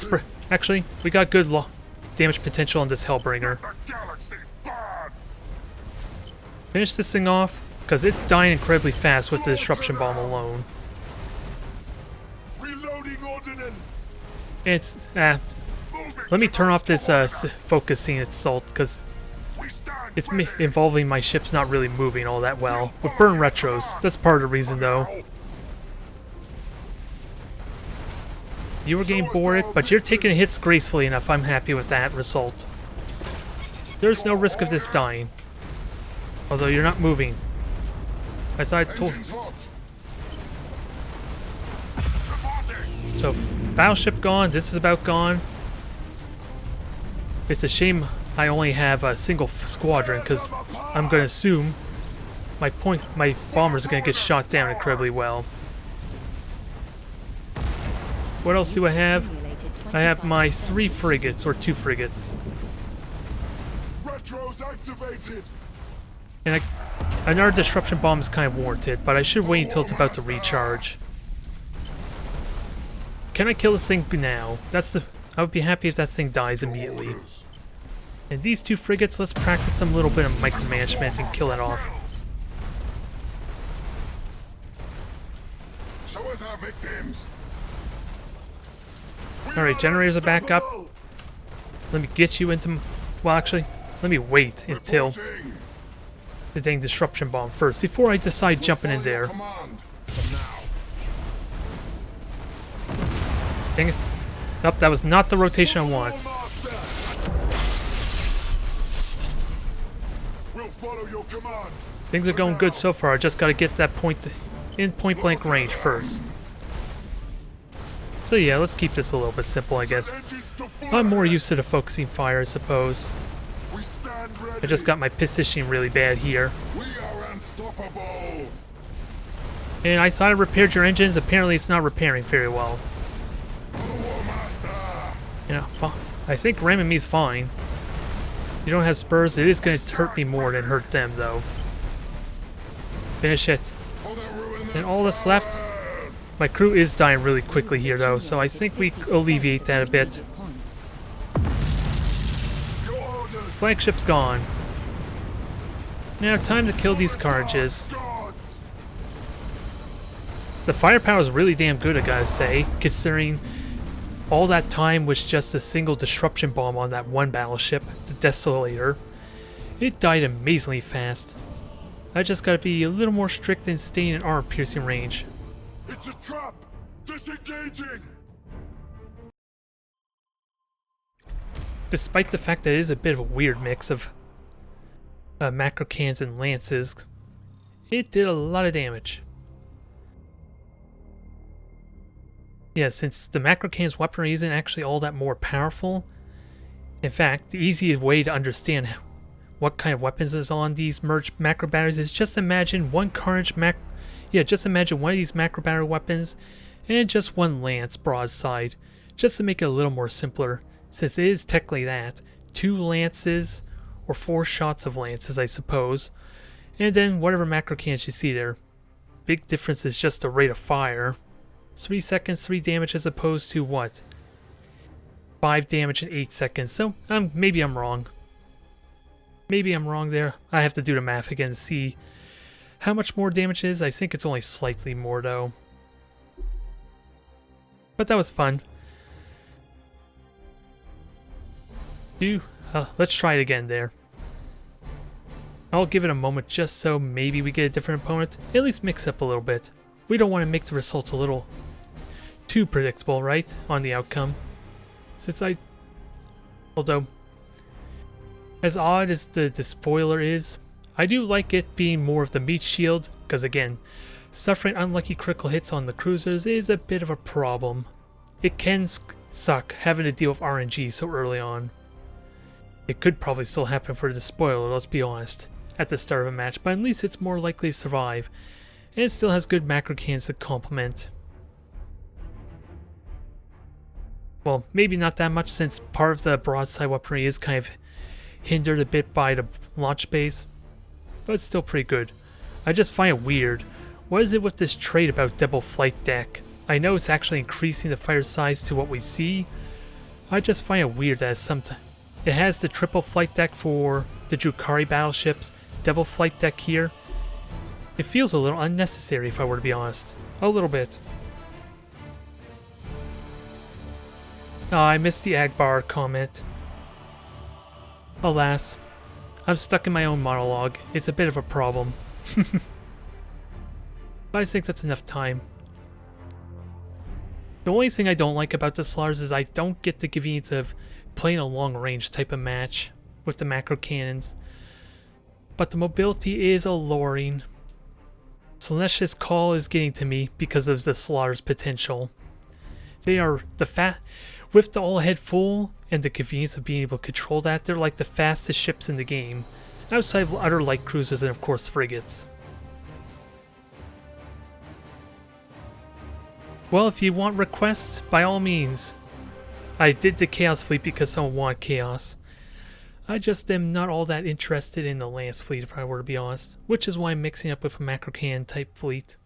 actually, we got good damage potential on this Hellbringer. The galaxy burn. Finish this thing off, because it's dying incredibly fast with the disruption bomb alone. Reloading ordnance. It's Moving let me to turn those off this coordinates. focusing assault, because We stand it's ready. involving my ship's not really moving all that well. With burn retros, that's part of the reason though. You were getting bored, but you're taking hits gracefully enough. I'm happy with that result. There's no risk of this dying. Although you're not moving. As I told. Engines hot. Reporting. So, battleship gone. This is about gone. It's a shame I only have a single squadron, because I'm going to assume my bombers are going to get shot down incredibly well. What else do I have? Accumulated I have my 25%. 3 frigates, or 2 frigates. Retros activated. And another disruption bomb is kind of warranted, but I should wait until it's about to recharge. Can I kill this thing now? I would be happy if that thing dies immediately. And these 2 frigates, let's practice some little bit of micromanagement and kill it off. Show us our victims. Alright, generators are back up. Let me get you into... Well, actually, let me wait until Reporting. the dang disruption bomb first, before I decide jumping in Follow your there. command. For now. Dang it. Nope, that was not the rotation I want. Master. We'll follow your command. Things are going good so far, I just gotta get that in point blank range first. So yeah, let's keep this a little bit simple, I guess. Engines to full I'm more ahead. used to the focusing fire, I suppose. We stand ready. I just got my positioning really bad here. We are unstoppable. And I saw it repaired your engines, apparently it's not repairing very well. For the War Master. You know, I think ramming me is fine. You don't have spurs, it is going to hurt me more than hurt them, though. Finish it. For the ruinous And all that's left, powers. my crew is dying really quickly here, though, so I think we alleviate that a bit. Strategic points. Your orders. flagship's gone. Now time to kill these carriages. Guards! The firepower is really damn good, I gotta say, considering all that time was just a single disruption bomb on that one battleship, the Desolator. It died amazingly fast. I just gotta be a little more strict in staying in armor-piercing range. It's a trap! Disengaging! Despite the fact that it is a bit of a weird mix of macro cannons and lances, it did a lot of damage. Yeah, since the macro cannon's weaponry isn't actually all that more powerful. In fact, the easiest way to understand what kind of weapons is on these merged macro batteries is just imagine one just imagine one of these macro battery weapons and just one lance broadside, just to make it a little more simpler, since it is technically that. 2 lances, or 4 shots of lances, I suppose, and then whatever macro cannons you see there. Big difference is just the rate of fire. 3 seconds, 3 damage as opposed to what? 5 damage in 8 seconds, so maybe I'm wrong. Maybe I'm wrong there. I have to do the math again to see how much more damage it is. I think it's only slightly more though. But that was fun. Let's try it again there. I'll give it a moment just so maybe we get a different opponent. At least mix up a little bit. We don't want to make the results a little too predictable, right? On the outcome. Although, as odd as the spoiler is, I do like it being more of the meat shield, because again, suffering unlucky critical hits on the cruisers is a bit of a problem. It can suck having to deal with RNG so early on. It could probably still happen for the spoiler, let's be honest, at the start of a match, but at least it's more likely to survive, and it still has good macro cannons to complement. Well, maybe not that much, since part of the broadside weaponry is kind of hindered a bit by the launch base, but it's still pretty good. I just find it weird. What is it with this trait about double flight deck? I know it's actually increasing the fire size to what we see. I just find it weird that it has the triple flight deck for the Drukhari battleships, double flight deck here. It feels a little unnecessary if I were to be honest. A little bit. Oh, I missed the Agbar comment. Alas, I'm stuck in my own monologue. It's a bit of a problem. But I think that's enough time. The only thing I don't like about the Slars is I don't get the convenience of playing a long range type of match with the macro cannons. But the mobility is alluring. Celestia's Call is getting to me because of the Slaughter's potential. They are with the all-ahead full and the convenience of being able to control that, they're like the fastest ships in the game, outside of other light cruisers and of course frigates. Well, if you want requests, by all means. I did the Chaos Fleet because someone wanted Chaos. I just am not all that interested in the Lance Fleet if I were to be honest, which is why I'm mixing up with a macro cannon type fleet.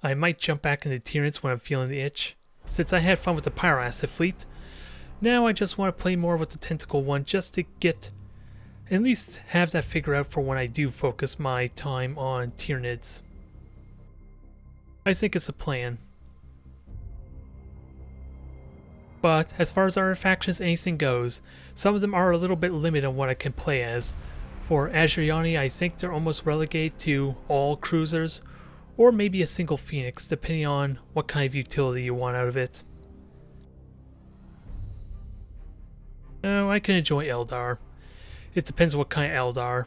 I might jump back into Tyranids when I'm feeling the itch. Since I had fun with the Pyro Asset fleet, now I just want to play more with the Tentacle one just to at least have that figured out for when I do focus my time on Tyranids. I think it's a plan. But as far as artifactions anything goes, some of them are a little bit limited on what I can play as. For Azuriani, I think they're almost relegated to all cruisers, or maybe a single Phoenix, depending on what kind of utility you want out of it. No, I can enjoy Eldar. It depends what kind of Eldar.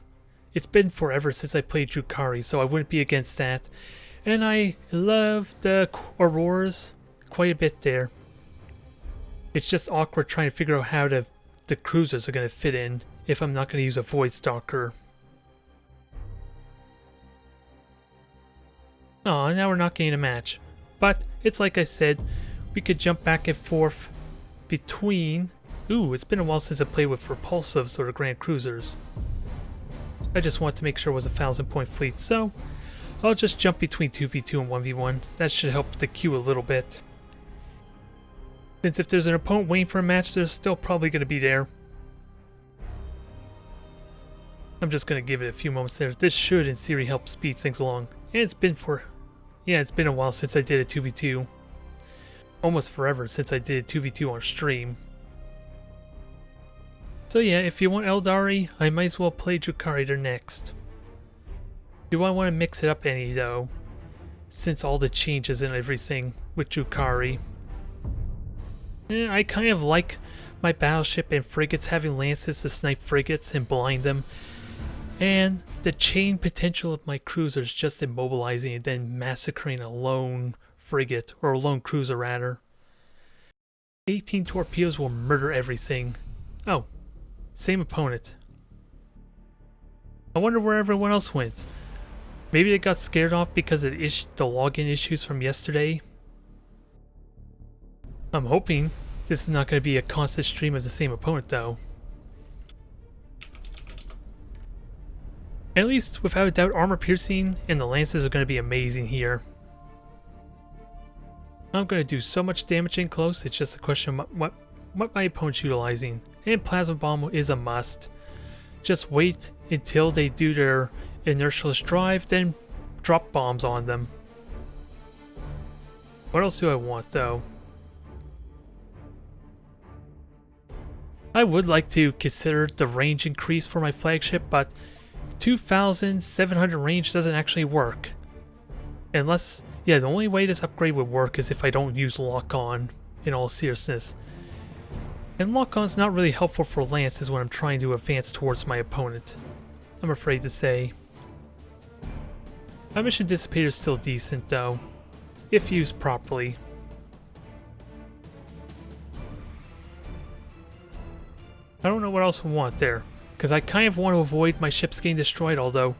It's been forever since I played Drukhari, so I wouldn't be against that. And I love the Auroras quite a bit there. It's just awkward trying to figure out how the cruisers are going to fit in if I'm not going to use a Void Stalker. Aw, now we're not getting a match. But it's like I said, we could jump back and forth between... Ooh, it's been a while since I played with Repulsives or the Grand Cruisers. I just wanted to make sure it was a 1,000-point fleet, so I'll just jump between 2v2 and 1v1. That should help the queue a little bit. Since if there's an opponent waiting for a match, they're still probably going to be there. I'm just gonna give it a few moments there. This should, in theory, help speed things along. And it's been it's been a while since I did a 2v2. Almost forever since I did 2v2 on stream. So yeah, if you want Eldari, I might as well play Drukhari there next. Do I want to mix it up any though? Since all the changes and everything with Drukhari. I kind of like my battleship and frigates having lances to snipe frigates and blind them. And the chain potential of my cruisers just immobilizing and then massacring a lone frigate, or a lone cruiser rather. 18 torpedoes will murder everything. Oh, same opponent. I wonder where everyone else went. Maybe they got scared off because of the login issues from yesterday. I'm hoping this is not going to be a constant stream of the same opponent though. At least, without a doubt, armor piercing and the lances are going to be amazing here. I'm going to do so much damage in close, it's just a question of what my opponent's utilizing. And plasma bomb is a must. Just wait until they do their inertialist drive, then drop bombs on them. What else do I want though? I would like to consider the range increase for my flagship, but 2,700 range doesn't actually work. Unless, yeah, the only way this upgrade would work is if I don't use lock-on, in all seriousness. And lock-on's not really helpful for lances when I'm trying to advance towards my opponent, I'm afraid to say. My mission dissipator is still decent though, if used properly. I don't know what else I want there, because I kind of want to avoid my ships getting destroyed, although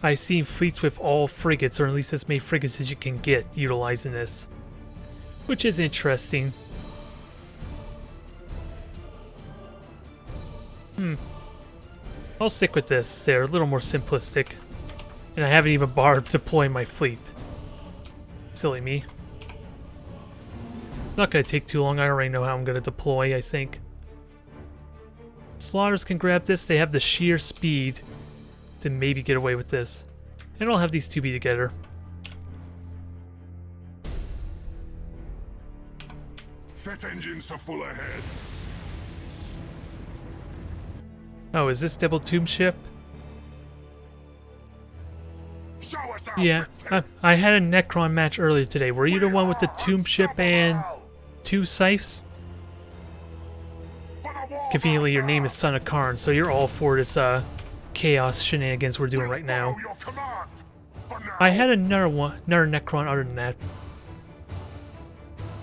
I've seen fleets with all frigates, or at least as many frigates as you can get, utilizing this. Which is interesting. I'll stick with this. They're a little more simplistic. And I haven't even bothered deploying my fleet. Silly me. Not going to take too long. I already know how I'm going to deploy, I think. Slaughters can grab this. They have the sheer speed to maybe get away with this. And I'll have these two be together. Set engines to full ahead. Oh, is this double tomb ship? Show us our Yeah, I had a Necron match earlier today. Were you the one with the tomb ship and 2 scythes? Conveniently, your name is Son of Karn, so you're all for this chaos shenanigans we're doing right now. I had another Necron other than that.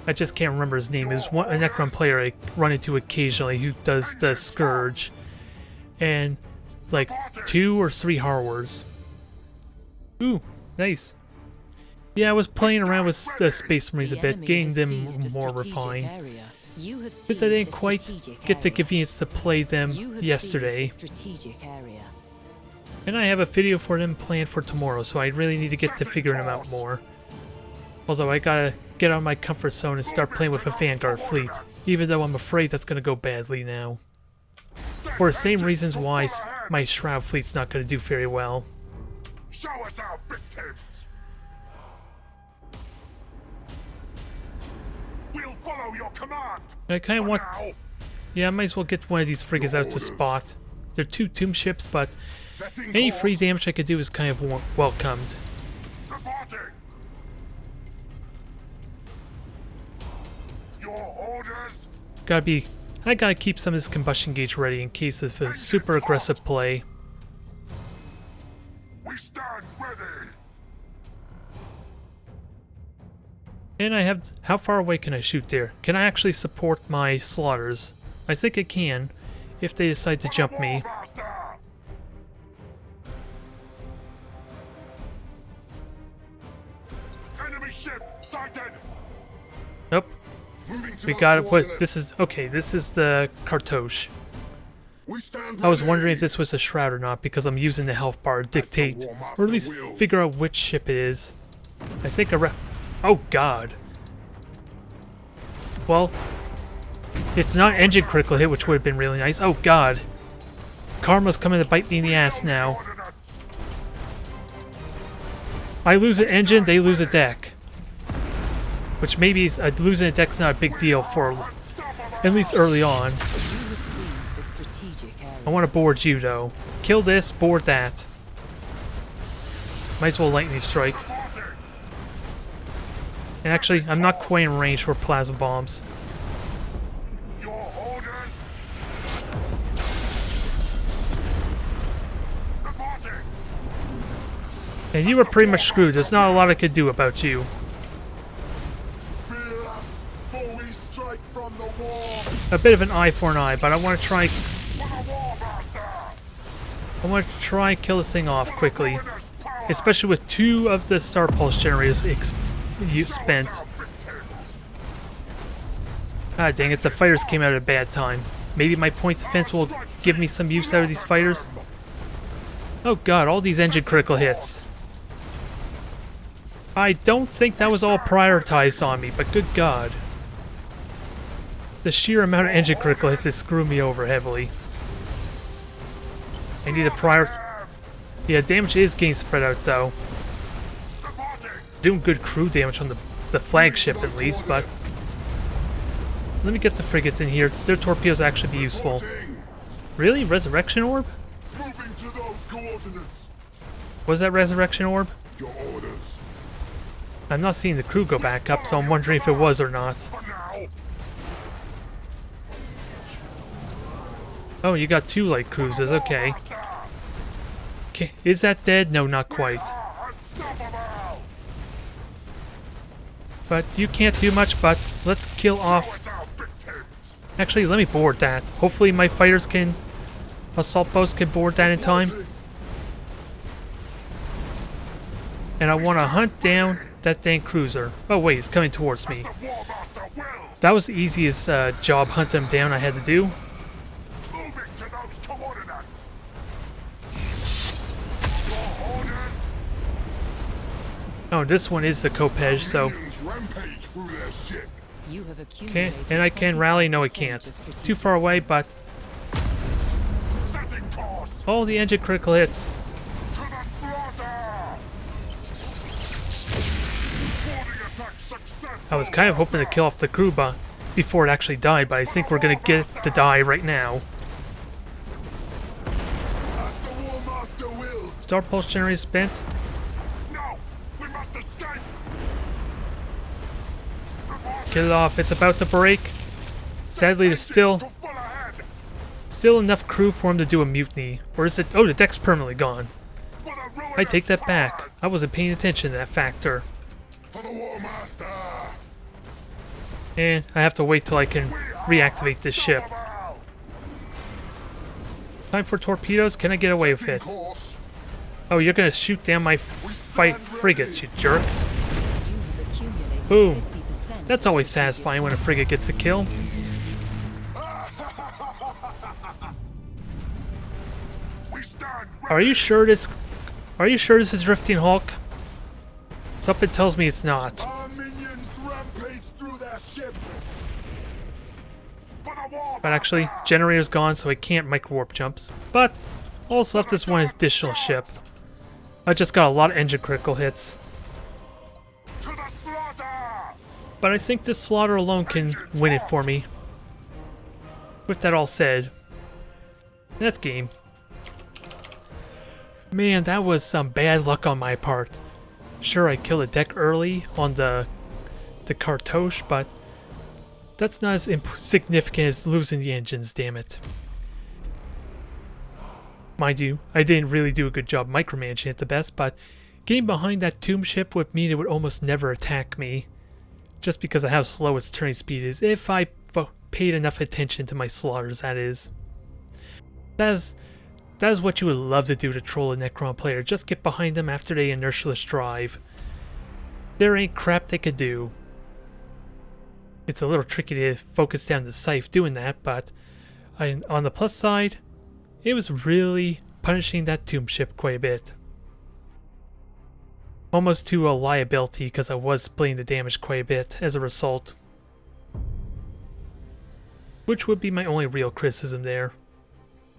I just can't remember his name. Is a Necron player I run into occasionally who does the Scourge. And like 2 or 3 Harwars. Ooh, nice. Yeah, I was playing around with the Space Marines a bit, getting them more refined. Since I didn't quite get the convenience to play them yesterday. And I have a video for them planned for tomorrow, so I really need to get to figuring them out more. Although I gotta get out of my comfort zone and start playing with a Vanguard fleet, even though I'm afraid that's gonna go badly now. For the same reasons why my Shroud fleet's not gonna do very well. Show us our victims. We'll follow your command. And I kind of want... Yeah, I might as well get one of these frigates out to spot. They're 2 tomb ships, but any free damage I could do is kind of welcomed. Reporting. Your orders. I gotta keep some of this combustion gauge ready in case of a super aggressive play. We stand ready. And I have... How far away can I shoot there? Can I actually support my slaughters? I think I can, if they decide to jump me. Enemy ship sighted. Nope. We got it. What? This is... Okay, this is the Cartouche. I was wondering if this was a Shroud or not, because I'm using the health bar to dictate, or at least figure out which ship it is. I think oh god. Well, it's not engine critical hit, which would have been really nice. Oh god. Karma's coming to bite me in the ass now. Ordnance. I lose an engine, they lose a deck. Which maybe losing a deck's not a big deal for at least early on. You have seized a strategic area. I want to board you though. Kill this, board that. Might as well lightning strike. And actually, I'm not quite in range for plasma bombs. Your orders. Reporting. And you were pretty much screwed. There's not a lot I could do about you. Feel us, for we strike from the wall. A bit of an eye for an eye, but I want to try. For the war master. I want to try and kill this thing off quickly, Ruinous power. especially with 2 of the star pulse generators spent. Our victims. Ah, dang it! The fighters came out at a bad time. Maybe my point defense will give me some use out of these fighters. Oh god, all these engine critical hits. I don't think that was all prioritized on me, but good god. The sheer amount of engine critical hits is screwing me over heavily. I need to Yeah, damage is getting spread out though. Reporting. Doing good crew damage on the flagship at least, but... Let me get the frigates in here. Their torpedoes actually be useful. Reporting. Really? Resurrection orb? Moving to those coordinates. Was that resurrection orb? Your orders. I'm not seeing the crew go back up, so I'm wondering if it was or not. For now. Oh, you got 2 light cruisers, okay. Okay, is that dead? No, not quite. Unstoppable. But you can't do much, but let's kill off... What's our victims? Actually, let me board that. Hopefully my fighters can... Assault boats can board that in time. And I want to hunt down that dang cruiser. Oh wait, it's coming towards me. The war master wills. That was the easiest job hunting him down I had to do. Moving to those coordinates. Your orders. Oh, this one is the Kopej, so... Minions rampage through their ship. You have Okay, accumulated and I can rally? No, I 25% can't. of strategic Too far away, but... Setting course All the engine critical hits. to the slaughter. Boarding attack successful. I was kind of hoping to kill off the crew before it actually died, but I think we're gonna get it to die right now. As the war master wills. Star pulse generator spent. No, we must escape. Get it off. It's about to break. Sadly, there's still To full ahead. enough crew for him to do a mutiny. Or is it? Oh, the deck's permanently gone. For the I take that back. powers. I wasn't paying attention to that factor. For the war master. And I have to wait till I can reactivate this ship. Unstoppable. Time for torpedoes. Can I get away with it? Setting course. Oh, you're gonna shoot down my fight frigates, you jerk. You have accumulated Boom. 50% That's of always strategic satisfying when a frigate gets a kill. We stand Are you sure this? Are you sure this is Drifting Hulk? Something tells me it's not. Our minions rampage through their ship. For the war But actually, generator's gone, so I can't micro warp jumps. But also left this one additional ship. I just got a lot of engine critical hits. to the slaughter. But I think this slaughter alone can win it for me. With that all said, that's game. Man, that was some bad luck on my part. Sure, I killed a deck early on the cartouche, but that's not as significant as losing the engines, damn it. Mind you, I didn't really do a good job micromanaging it the best, but getting behind that tomb ship would mean it would almost never attack me. Just because of how slow its turning speed is, if I paid enough attention to my slaughters, that is. That is what you would love to do to troll a Necron player. Just get behind them after they inertialess drive. There ain't crap they could do. It's a little tricky to focus down the Scythe doing that, but on the plus side, it was really punishing that tomb ship quite a bit. Almost to a liability because I was splitting the damage quite a bit as a result. Which would be my only real criticism there.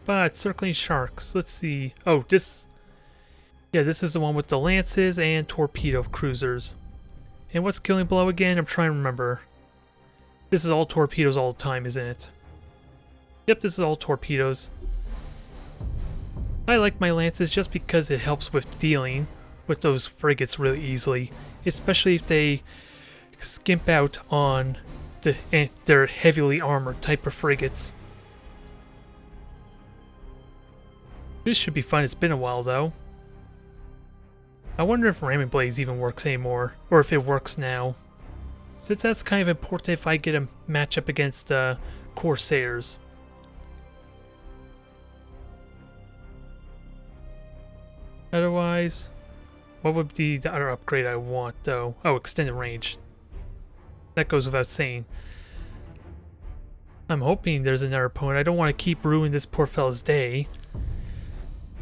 But circling sharks, let's see. Oh, this... Yeah, this is the one with the lances and torpedo cruisers. And what's killing below again? I'm trying to remember. This is all torpedoes all the time, isn't it? Yep, this is all torpedoes. I like my lances just because it helps with dealing with those frigates really easily. Especially if they skimp out on their heavily armored type of frigates. This should be fun. It's been a while though. I wonder if ramming blades even works anymore, or if it works now. Since that's kind of important if I get a matchup against Corsairs. Otherwise, what would be the other upgrade I want though? Oh, extended range. That goes without saying. I'm hoping there's another opponent. I don't want to keep ruining this poor fella's day.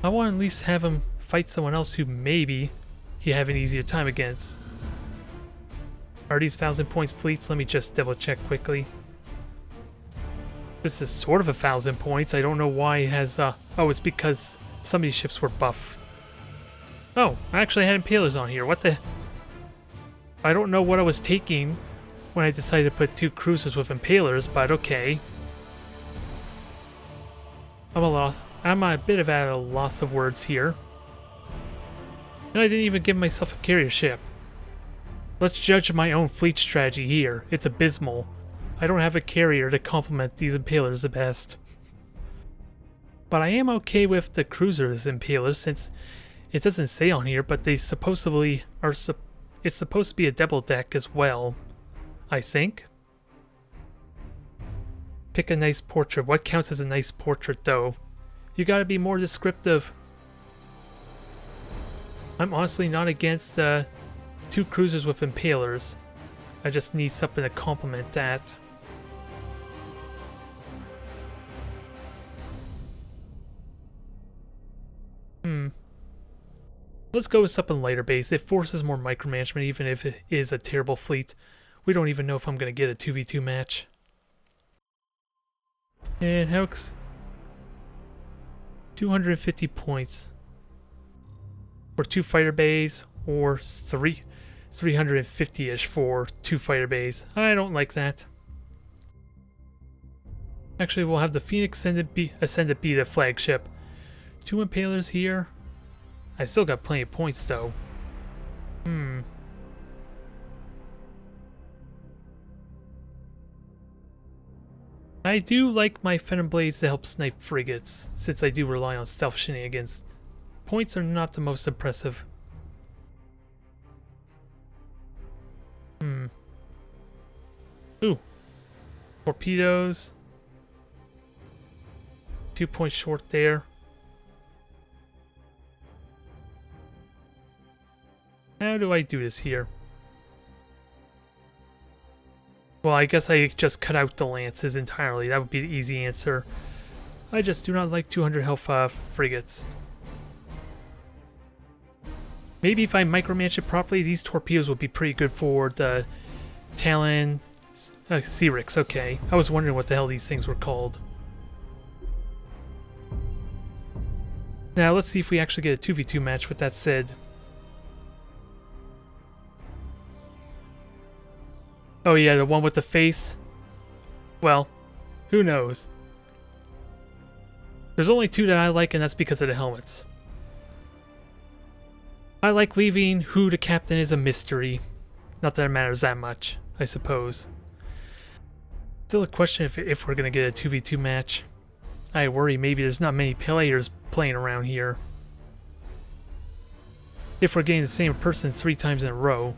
I want to at least have him fight someone else who maybe he have an easier time against. Are these 1,000 points fleets? Let me just double check quickly. This is sort of 1,000 points. I don't know why it has oh, it's because some of these ships were buffed. Oh, I actually had impalers on here. What the? I don't know what I was taking when I decided to put 2 cruisers with impalers, but okay. I'm a bit of at a loss of words here. And I didn't even give myself a carrier ship. Let's judge my own fleet strategy here. It's abysmal. I don't have a carrier to complement these impalers the best. But I am okay with the cruisers impalers since it doesn't say on here, but they supposedly are it's supposed to be a double deck as well, I think. Pick a nice portrait. What counts as a nice portrait though? You gotta be more descriptive. I'm honestly not against 2 cruisers with impalers. I just need something to complement that. Let's go with something lighter base. It forces more micromanagement even if it is a terrible fleet. We don't even know if I'm going to get a 2v2 match. And Hawks. 250 points. For 2 fighter bays or 350-ish for 2 fighter bays. I don't like that. Actually, we'll have the Phoenix Ascendant be the flagship. 2 impalers here. I still got plenty of points though. I do like my Phantom Blades to help snipe frigates, since I do rely on stealth shenanigans. Points are not the most impressive. Ooh. Torpedoes. 2 points short there. How do I do this here? Well, I guess I just cut out the lances entirely. That would be the easy answer. I just do not like 200 health frigates. Maybe if I micromanage it properly, these torpedoes would be pretty good for the Talon... Searix, okay. I was wondering what the hell these things were called. Now, let's see if we actually get a 2v2 match with that said. Oh yeah, the one with the face? Well, who knows? There's only 2 that I like, and that's because of the helmets. I like leaving who the captain is a mystery. Not that it matters that much, I suppose. Still a question if we're going to get a 2v2 match. I worry maybe there's not many players playing around here. If we're getting the same person 3 times in a row.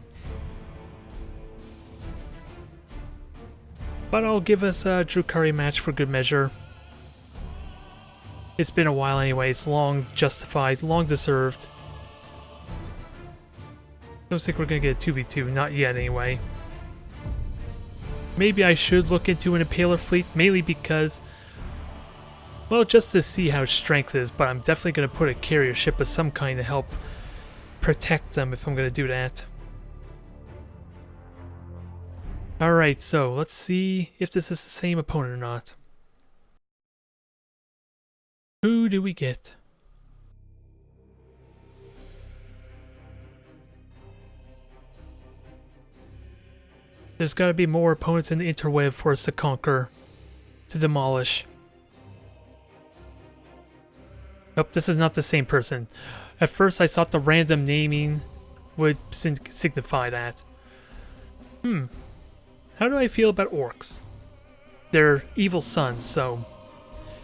But I'll give us a Drukhari match for good measure. It's been a while anyway, it's long justified, long deserved. Don't think we're gonna get a 2v2, not yet anyway. Maybe I should look into an Impaler fleet, mainly because, well, just to see how its strength is, but I'm definitely gonna put a carrier ship of some kind to help protect them if I'm gonna do that. Alright, so let's see if this is the same opponent or not. Who do we get? There's gotta be more opponents in the interweb for us to conquer, to demolish. Nope, this is not the same person. At first I thought the random naming would signify that. How do I feel about orcs? They're evil sons, so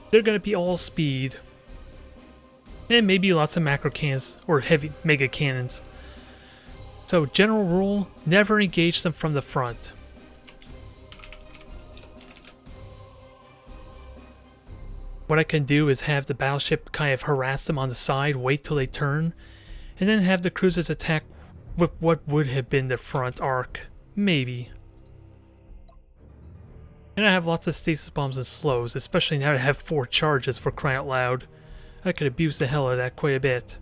they're gonna be all speed. And maybe lots of macro cannons or heavy mega cannons. So general rule, never engage them from the front. What I can do is have the battleship kind of harass them on the side, wait till they turn, and then have the cruisers attack with what would have been the front arc. Maybe. And I have lots of stasis bombs and slows, especially now to have 4 charges, for crying out loud. I could abuse the hell out of that quite a bit.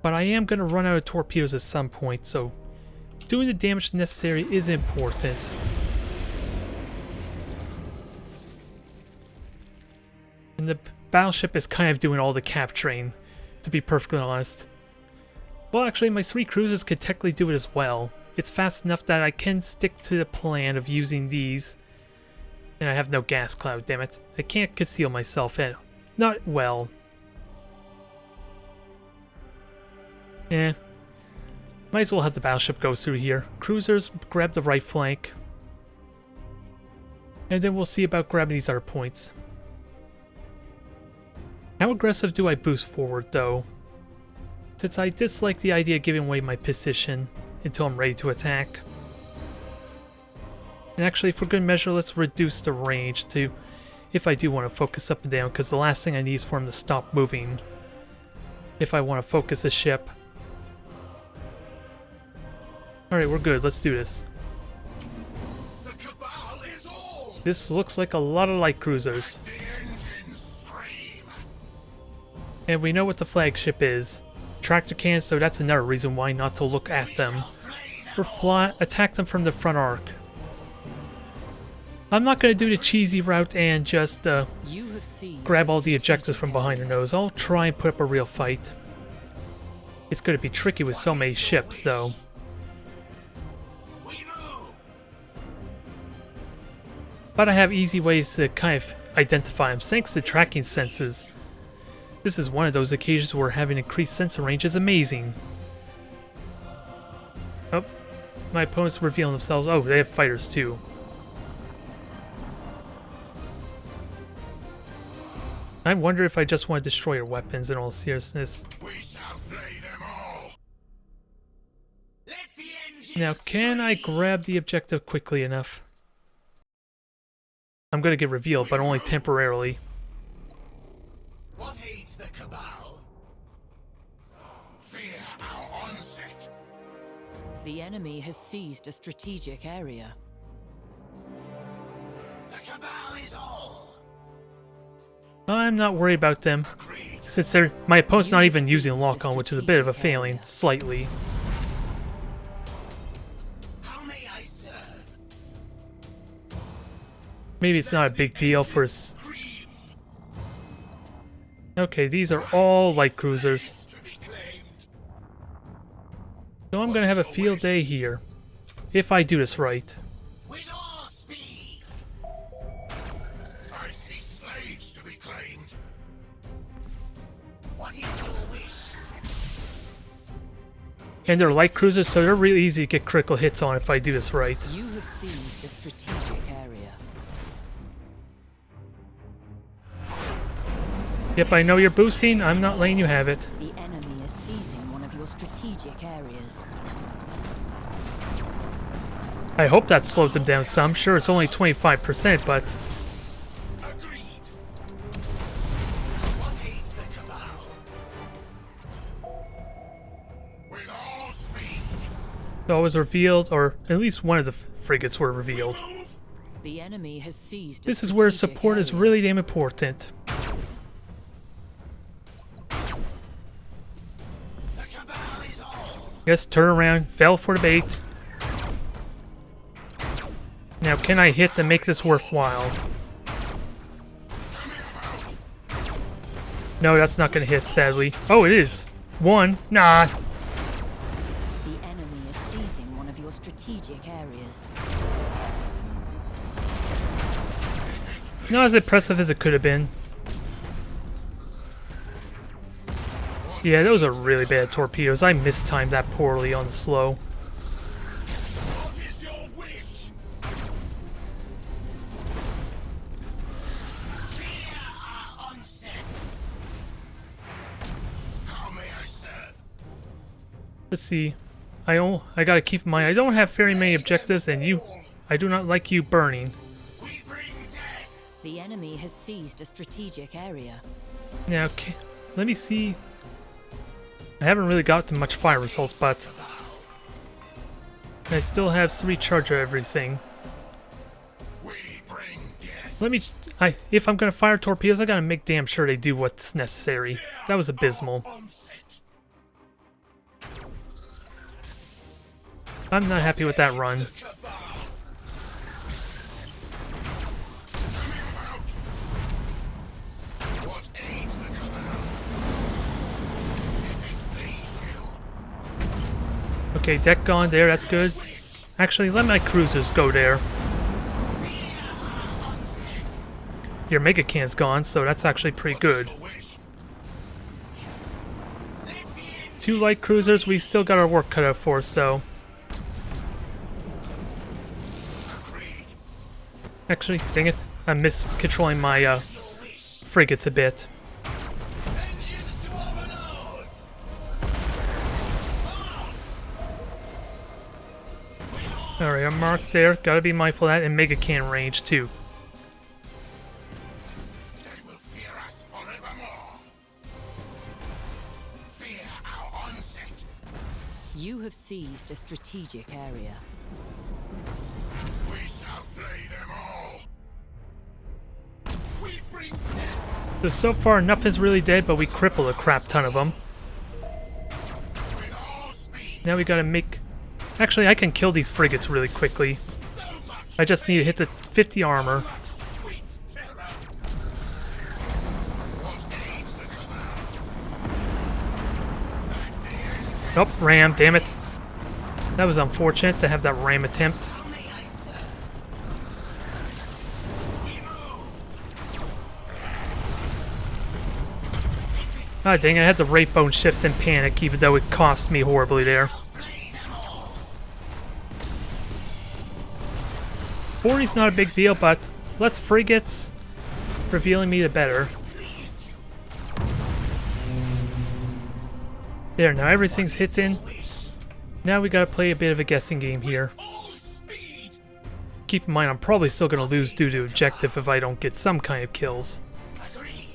But I am going to run out of torpedoes at some point, so doing the damage necessary is important. And the battleship is kind of doing all the capturing, to be perfectly honest. Well, actually, my 3 cruisers could technically do it as well. It's fast enough that I can stick to the plan of using these. And I have no gas cloud, damn it. I can't conceal myself in. Not well. Eh. Might as well have the battleship go through here. Cruisers, grab the right flank. And then we'll see about grabbing these other points. How aggressive do I boost forward, though? Since I dislike the idea of giving away my position until I'm ready to attack. And actually, for good measure, let's reduce the range to, if I do want to focus up and down, because the last thing I need is for him to stop moving if I want to focus a ship. Alright, we're good. Let's do this. The Cabal is all. This looks like a lot of light cruisers. The engines scream. And we know what the flagship is. Tractor cannons, so that's another reason why not to look at them. Or attack them from the front arc. I'm not going to do the cheesy route and just grab all the objectives from behind her nose. I'll try and put up a real fight. It's going to be tricky with so many ships, though. But I have easy ways to kind of identify them, thanks to tracking senses. This is one of those occasions where having increased sensor range is amazing. Oh, my opponents revealing themselves. Oh, they have fighters too. I wonder if I just want to destroy your weapons in all seriousness. We shall flay them all. Let the engines Now, can I grab the objective quickly enough? I'm going to get revealed, but only temporarily. What aids the Cabal? Fear our onset. The enemy has seized a strategic area. The Cabal is all. I'm not worried about them, Agreed. since my opponent's not even using lock-on, which is a bit of a failing, slightly. How may I serve? Maybe it's not a big deal for us. Scream. Okay, these are all light cruisers. Is to be claimed. So I'm gonna have a field day here. If I do this right. With all speed. I see slaves to be claimed. What is your wish? And they're light cruisers, so they're really easy to get critical hits on if I do this right. You have seized a strategic area. Yep, I know you're boosting. I'm not letting you have it. The enemy is seizing one of your strategic areas. I hope that slowed them down some. Sure, it's only 25%, but... Agreed. What aids the Cabal? With all speed. it was revealed, or at least one of the frigates were revealed. Move. The enemy has seized a This is where strategic support is area. really damn important. The Cabal is all. Yes, turn around, fell for the bait. Now, can I hit to make this worthwhile? No, that's not gonna hit, sadly. Oh, it is. One. Nah. The enemy is seizing one of your strategic areas. Not as impressive as it could have been. Yeah, those are really bad torpedoes. I mistimed that poorly on the slow. What is your wish? Fear our onset. How may I serve? Let's see. I gotta keep in mind, I don't have very many objectives, and I do not like you burning. We bring death. The enemy has seized a strategic area. Now, let me see. I haven't really gotten much fire results, but I still have 3 charge of everything. We bring death. Let me. If I'm gonna fire torpedoes, I gotta make damn sure they do what's necessary. That was abysmal. Onset. I'm not happy with that run. Cabal. Coming about. What aids the cabal? If it please you. Okay, deck gone there. That's good. Actually, let my cruisers go there. Your mega can's gone, so that's actually pretty good. Your wish. 2 light cruisers. We still got our work cut out for us, though. Agreed. Actually, dang it. I'm miscontrolling my Your wish. frigates a bit. Engines to overload. Alright, I'm marked there. Gotta be mindful of that. And mega can range, too. They will fear us forevermore. Fear our onset. You have seized a strategic area. We shall flay them all. We bring death So far, nothing's really dead, but we crippled a crap ton of them. with all speed. Now we gotta make... Actually, I can kill these frigates really quickly. So much I just need to hit the 50 armor. sweet terror. What aids the cabal? At the engine. Nope, ram, damn it. That was unfortunate to have that ram attempt. How may I serve? We move. Ah, dang, I had the rate bone shift and panic, even though it cost me horribly there. Flay them all. 40's not a big deal, but less frigates revealing me the better. Please you. There, now everything's hitting. Wish. Now we gotta play a bit of a guessing game here. All speed. Keep in mind, I'm probably still gonna lose due to objective if I don't get some kind of kills. Agree.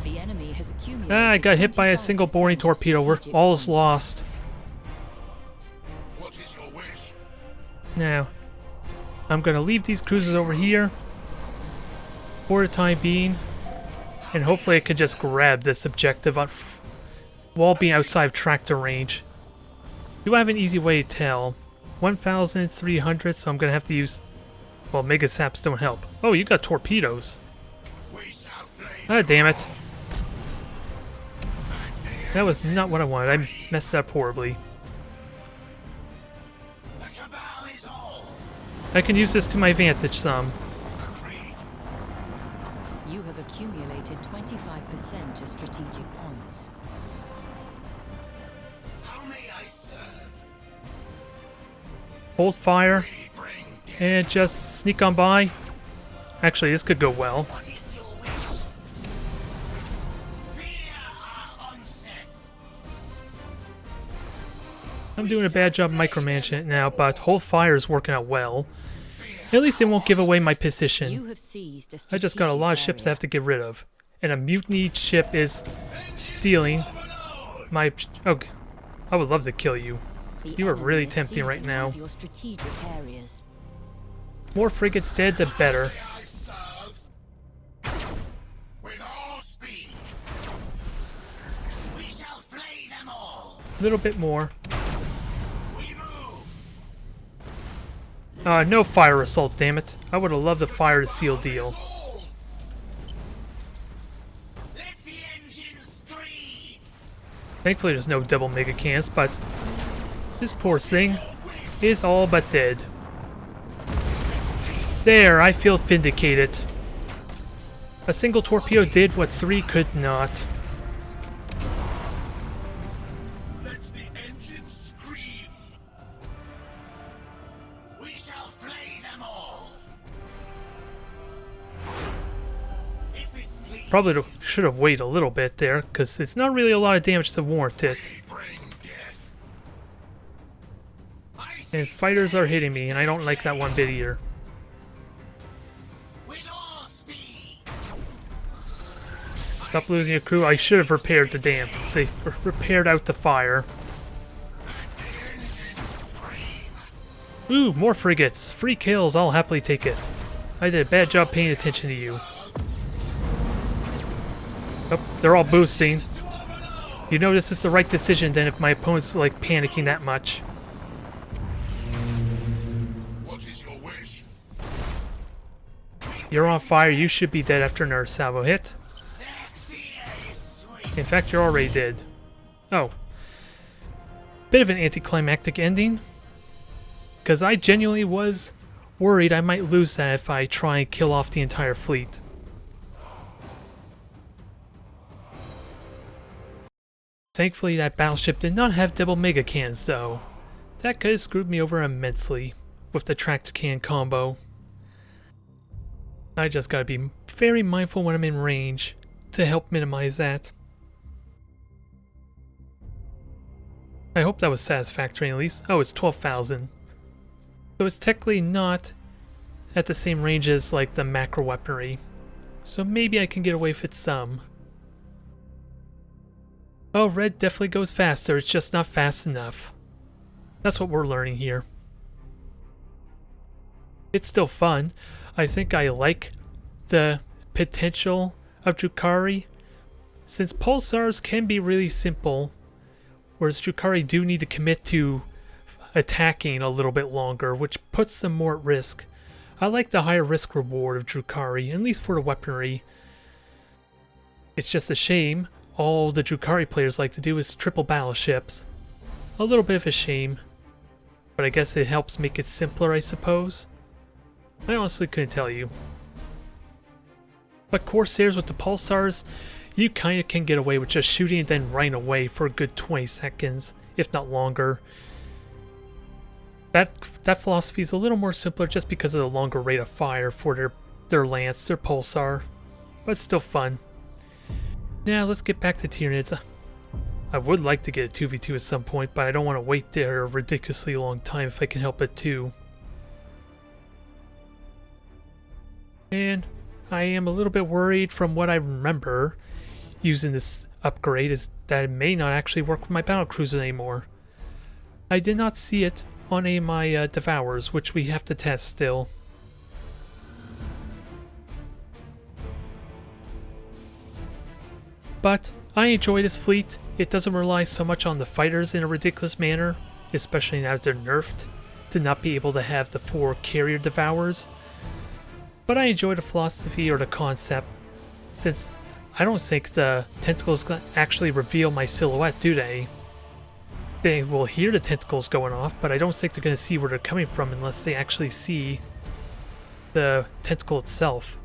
The enemy has accumulated. Ah, I got hit by a single 25% boring torpedo. strategic All is points. lost. What is your wish? Now, I'm gonna leave these cruisers over here for the time being, and hopefully I can just grab this objective while being outside of tractor range. Do I have an easy way to tell? 1,300, so I'm gonna have to use... Well, mega saps don't help. Oh, you got torpedoes. We shall flay Ah, damn it. That was not what I wanted. I messed that up horribly. the cabal is all. I can use this to my advantage some. Agreed. You have accumulated 25% of strategic points. How may I serve? Hold fire We bring death. and just sneak on by. Actually, this could go well. What is your wish? Fear our onset. I'm doing a bad job micromanaging it now, but hold fire is working out well. At least it won't give away my You position. have seized a I just got a lot of ships I have to get rid of. And a mutinied ship is stealing Overload. my... Oh, I would love to kill you. The You are enemy really is tempting right seizing now. one of your strategic areas. More frigates dead, the better. I serve. With all speed. We shall flay them all. A little bit more. We move. No fire assault, damn it. I would have loved a fire to seal deal. All. Thankfully there's no double mega cans, but this poor thing is all but dead. There, I feel vindicated. A single torpedo did what 3 could not. Let the engines scream. We shall flay them all. If it please, Probably should have waited a little bit there, because it's not really a lot of damage to warrant it. we bring death. I And see fighters are hitting me, and I don't like that one bit either. with all speed. Stop losing your crew. I should have repaired the dam. They repaired out the fire. The engines scream. Ooh, more frigates. Free kills. I'll happily take it. I did a bad job paying attention to you. Oh, they're all boosting. You know this is the right decision then if my opponent's like panicking that much. What is your wish? You're on fire. You should be dead after another salvo hit. Their fear is sweet. In fact, you're already dead. Oh. Bit of an anticlimactic ending. Because I genuinely was worried I might lose that if I try and kill off the entire fleet. Thankfully, that battleship did not have double mega cans, though. That could have screwed me over immensely with the tractor can combo. I just gotta be very mindful when I'm in range to help minimize that. I hope that was satisfactory at least. Oh, it's 12,000. So it's technically not at the same range as like the macro weaponry. So maybe I can get away with some. Oh, red definitely goes faster, it's just not fast enough. That's what we're learning here. It's still fun. I think I like the potential of Drukhari, since pulsars can be really simple, whereas Drukhari do need to commit to attacking a little bit longer, which puts them more at risk. I like the higher risk reward of Drukhari, at least for the weaponry. It's just a shame all the Drukhari players like to do is triple battleships. A little bit of a shame, but I guess it helps make it simpler, I suppose. I honestly couldn't tell you. But Corsairs with the pulsars, you kinda can get away with just shooting and then running away for a good 20 seconds, if not longer. That philosophy is a little more simpler just because of the longer rate of fire for their lance, their pulsar, but it's still fun. Now let's get back to Tyranids. I would like to get a 2v2 at some point, but I don't want to wait there a ridiculously long time if I can help it too. And I am a little bit worried from what I remember using this upgrade is that it may not actually work with my battlecruisers anymore. I did not see it on any of my Devours, which we have to test still. But I enjoy this fleet. It doesn't rely so much on the fighters in a ridiculous manner, especially now that they're nerfed, to not be able to have the 4 carrier Devours. But I enjoy the philosophy or the concept, since I don't think the tentacles actually reveal my silhouette, do they? They will hear the tentacles going off, but I don't think they're going to see where they're coming from unless they actually see the tentacle itself.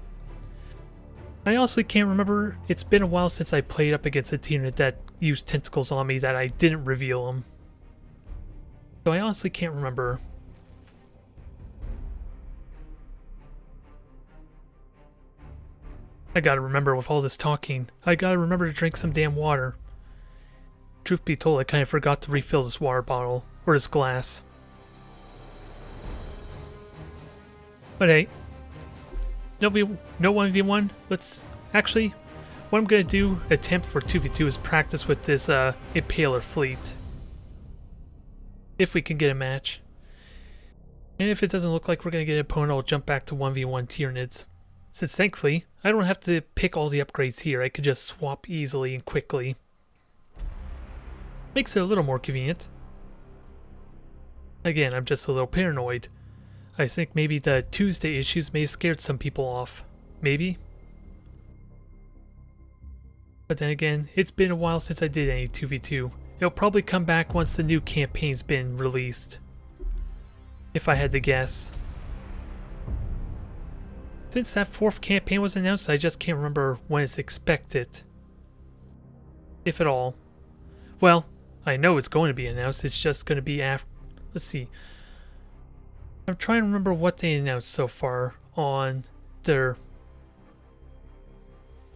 I honestly can't remember. It's been a while since I played up against a team that used tentacles on me that I didn't reveal them. So I honestly can't remember. I gotta remember with all this talking. I gotta remember to drink some damn water. Truth be told, I kind of forgot to refill this water bottle, or this glass. But hey, no 1v1. Let's actually, what I'm gonna do, attempt for 2v2 is practice with this Impaler fleet. If we can get a match. And if it doesn't look like we're gonna get an opponent, I'll jump back to 1v1 Tyranids. Since thankfully, I don't have to pick all the upgrades here, I could just swap easily and quickly. Makes it a little more convenient. Again, I'm just a little paranoid. I think maybe the Tuesday issues may have scared some people off. Maybe? But then again, it's been a while since I did any 2v2. It'll probably come back once the new campaign's been released. If I had to guess. Since that 4th campaign was announced, I just can't remember when it's expected. If at all. Well, I know it's going to be announced, it's just going to be after... Let's see. I'm trying to remember what they announced so far on their...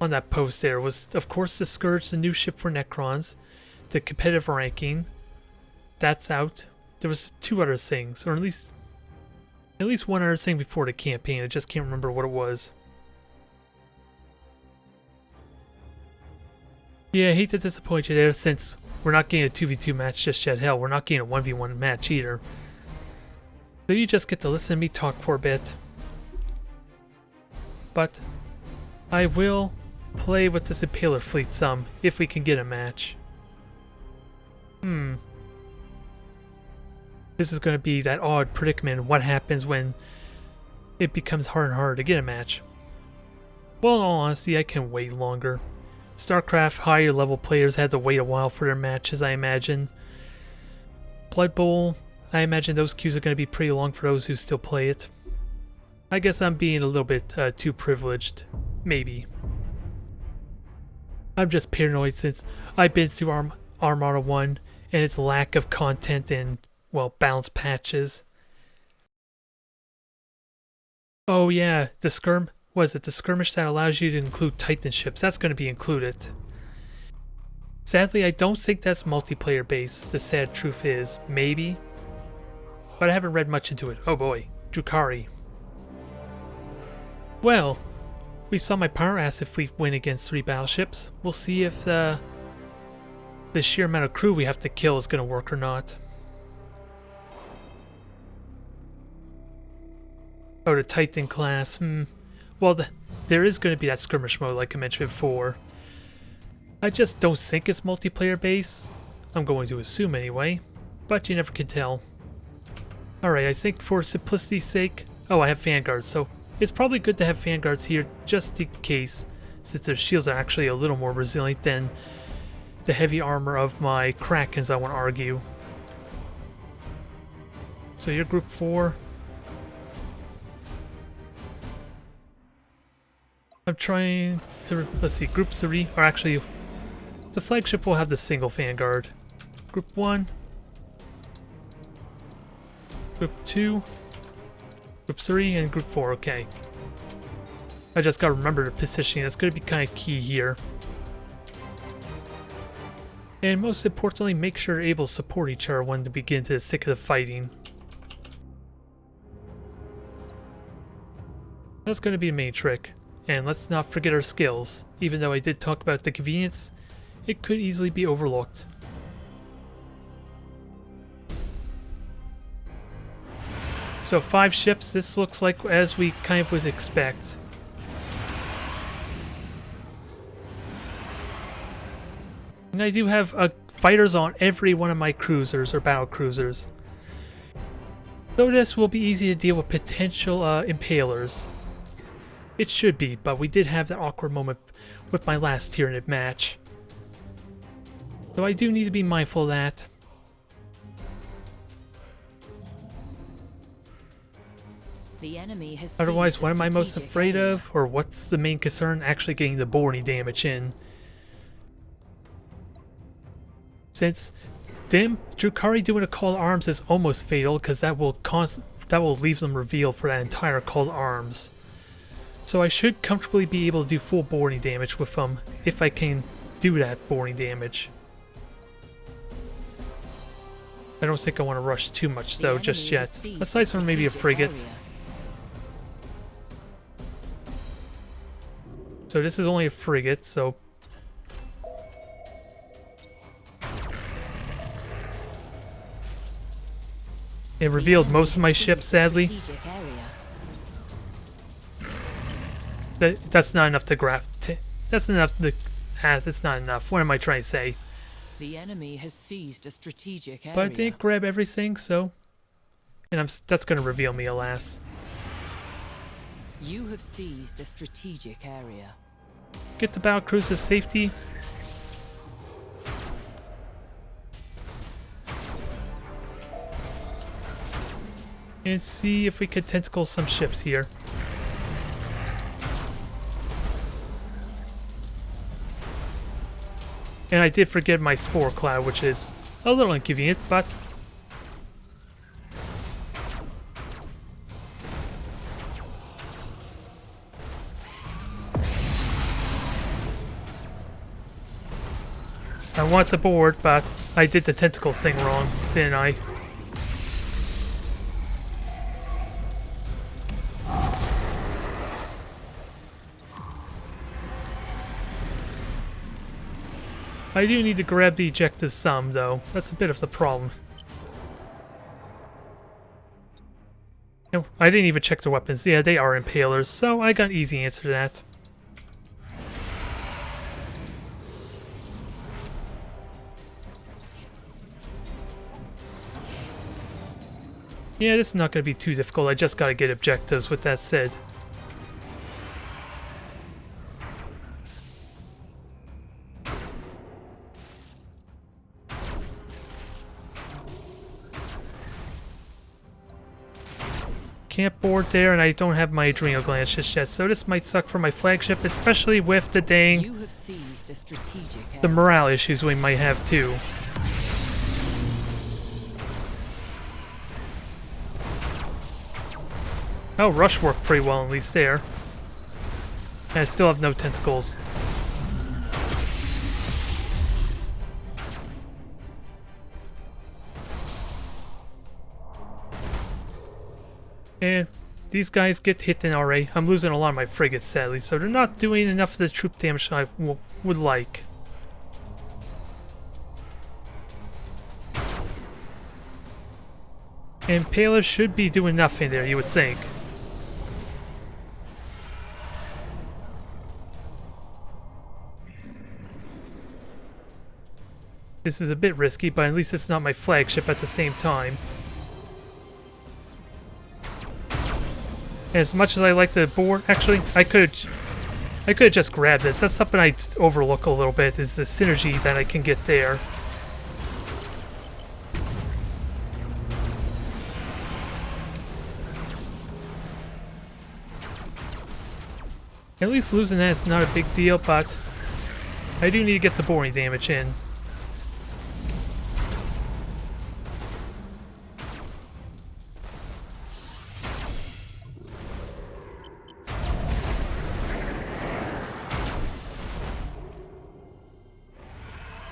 On that post there was, of course, the Scourge, the new ship for Necrons, the competitive ranking. That's out. There was 2 other things, or at least one other thing before the campaign. I just can't remember what it was. Yeah, I hate to disappoint you there, since we're not getting a 2v2 match just yet. Hell, we're not getting a 1v1 match either. So you just get to listen to me talk for a bit. But I will play with this Impaler fleet some, if we can get a match. This is going to be that odd predicament. What happens when it becomes harder and harder to get a match? Well, in all honesty, I can wait longer. StarCraft higher level players had to wait a while for their matches, I imagine. Blood Bowl, I imagine those queues are going to be pretty long for those who still play it. I guess I'm being a little bit too privileged. Maybe. I'm just paranoid since I've been through Armada 1 and its lack of content and, well, balanced patches. Oh yeah, the skirmish that allows you to include Titan ships. That's going to be included. Sadly, I don't think that's multiplayer based. The sad truth is, maybe. But I haven't read much into it. Oh boy, Drukhari. Well, we saw my Power Acid fleet win against 3 battleships. We'll see if the sheer amount of crew we have to kill is going to work or not. Oh, the Titan class. Well, there is going to be that skirmish mode like I mentioned before. I just don't think it's multiplayer based. I'm going to assume anyway, but you never can tell. Alright, I think for simplicity's sake... Oh, I have Vanguards, so it's probably good to have Vanguards here just in case, since their shields are actually a little more resilient than the heavy armor of my Krakens, I want to argue. So you're Group 4. I'm trying to... Let's see, Group 3, or actually, the flagship will have the single Vanguard. Group 1. Group 2. Group 3 and Group 4, okay. I just gotta remember the positioning, that's gonna be kind of key here. And most importantly, make sure you're able to support each other when they begin to sick of the fighting. That's gonna be the main trick. And let's not forget our skills. Even though I did talk about the convenience, it could easily be overlooked. So 5 ships, this looks like as we kind of would expect. And I do have fighters on every one of my cruisers or battle cruisers. Though this will be easy to deal with potential impalers. It should be, but we did have that awkward moment with my last Tyranid match. So I do need to be mindful of that. The enemy has Otherwise, seized what a am I most strategic afraid area. of? Or what's the main concern? Actually getting the boarding damage in. Since Drukhari doing a call to arms is almost fatal, because that will leave them revealed for that entire call to arms. So I should comfortably be able to do full boarding damage with them, if I can do that boarding damage. I don't think I want to rush too much though just yet, aside from maybe a frigate. Area. So this is only a frigate, so... It revealed most of my ships, sadly. That's not enough to grab. That's enough to... that's not enough. What am I trying to say? The enemy has seized a strategic area. But I didn't grab everything, so... And that's going to reveal me, alas. You have seized a strategic area. Get the battlecruiser's safety. and see if we could tentacle some ships here. And I did forget my spore cloud, which is a little inconvenient, but I want the board, but I did the tentacles thing wrong, didn't I? I do need to grab the ejected sum, though. That's a bit of the problem. No, I didn't even check the weapons. Yeah, they are impalers, so I got an easy answer to that. Yeah, this is not going to be too difficult. I just got to get objectives with that said. Can't board there, and I don't have my adrenal glands just yet, so this might suck for my flagship, especially with the dang... You have seized a strategic the morale issues we might have too. Oh, rush worked pretty well, at least there. And I still have no tentacles. And these guys get hit in already. I'm losing a lot of my frigates, sadly, so they're not doing enough of the troop damage I would like. And Impalers should be doing nothing there, you would think. This is a bit risky, but at least it's not my flagship at the same time. As much as I like the board, actually, I could have just grabbed it. That's something I overlook a little bit, is the synergy that I can get there. At least losing that is not a big deal, but I do need to get the boring damage in.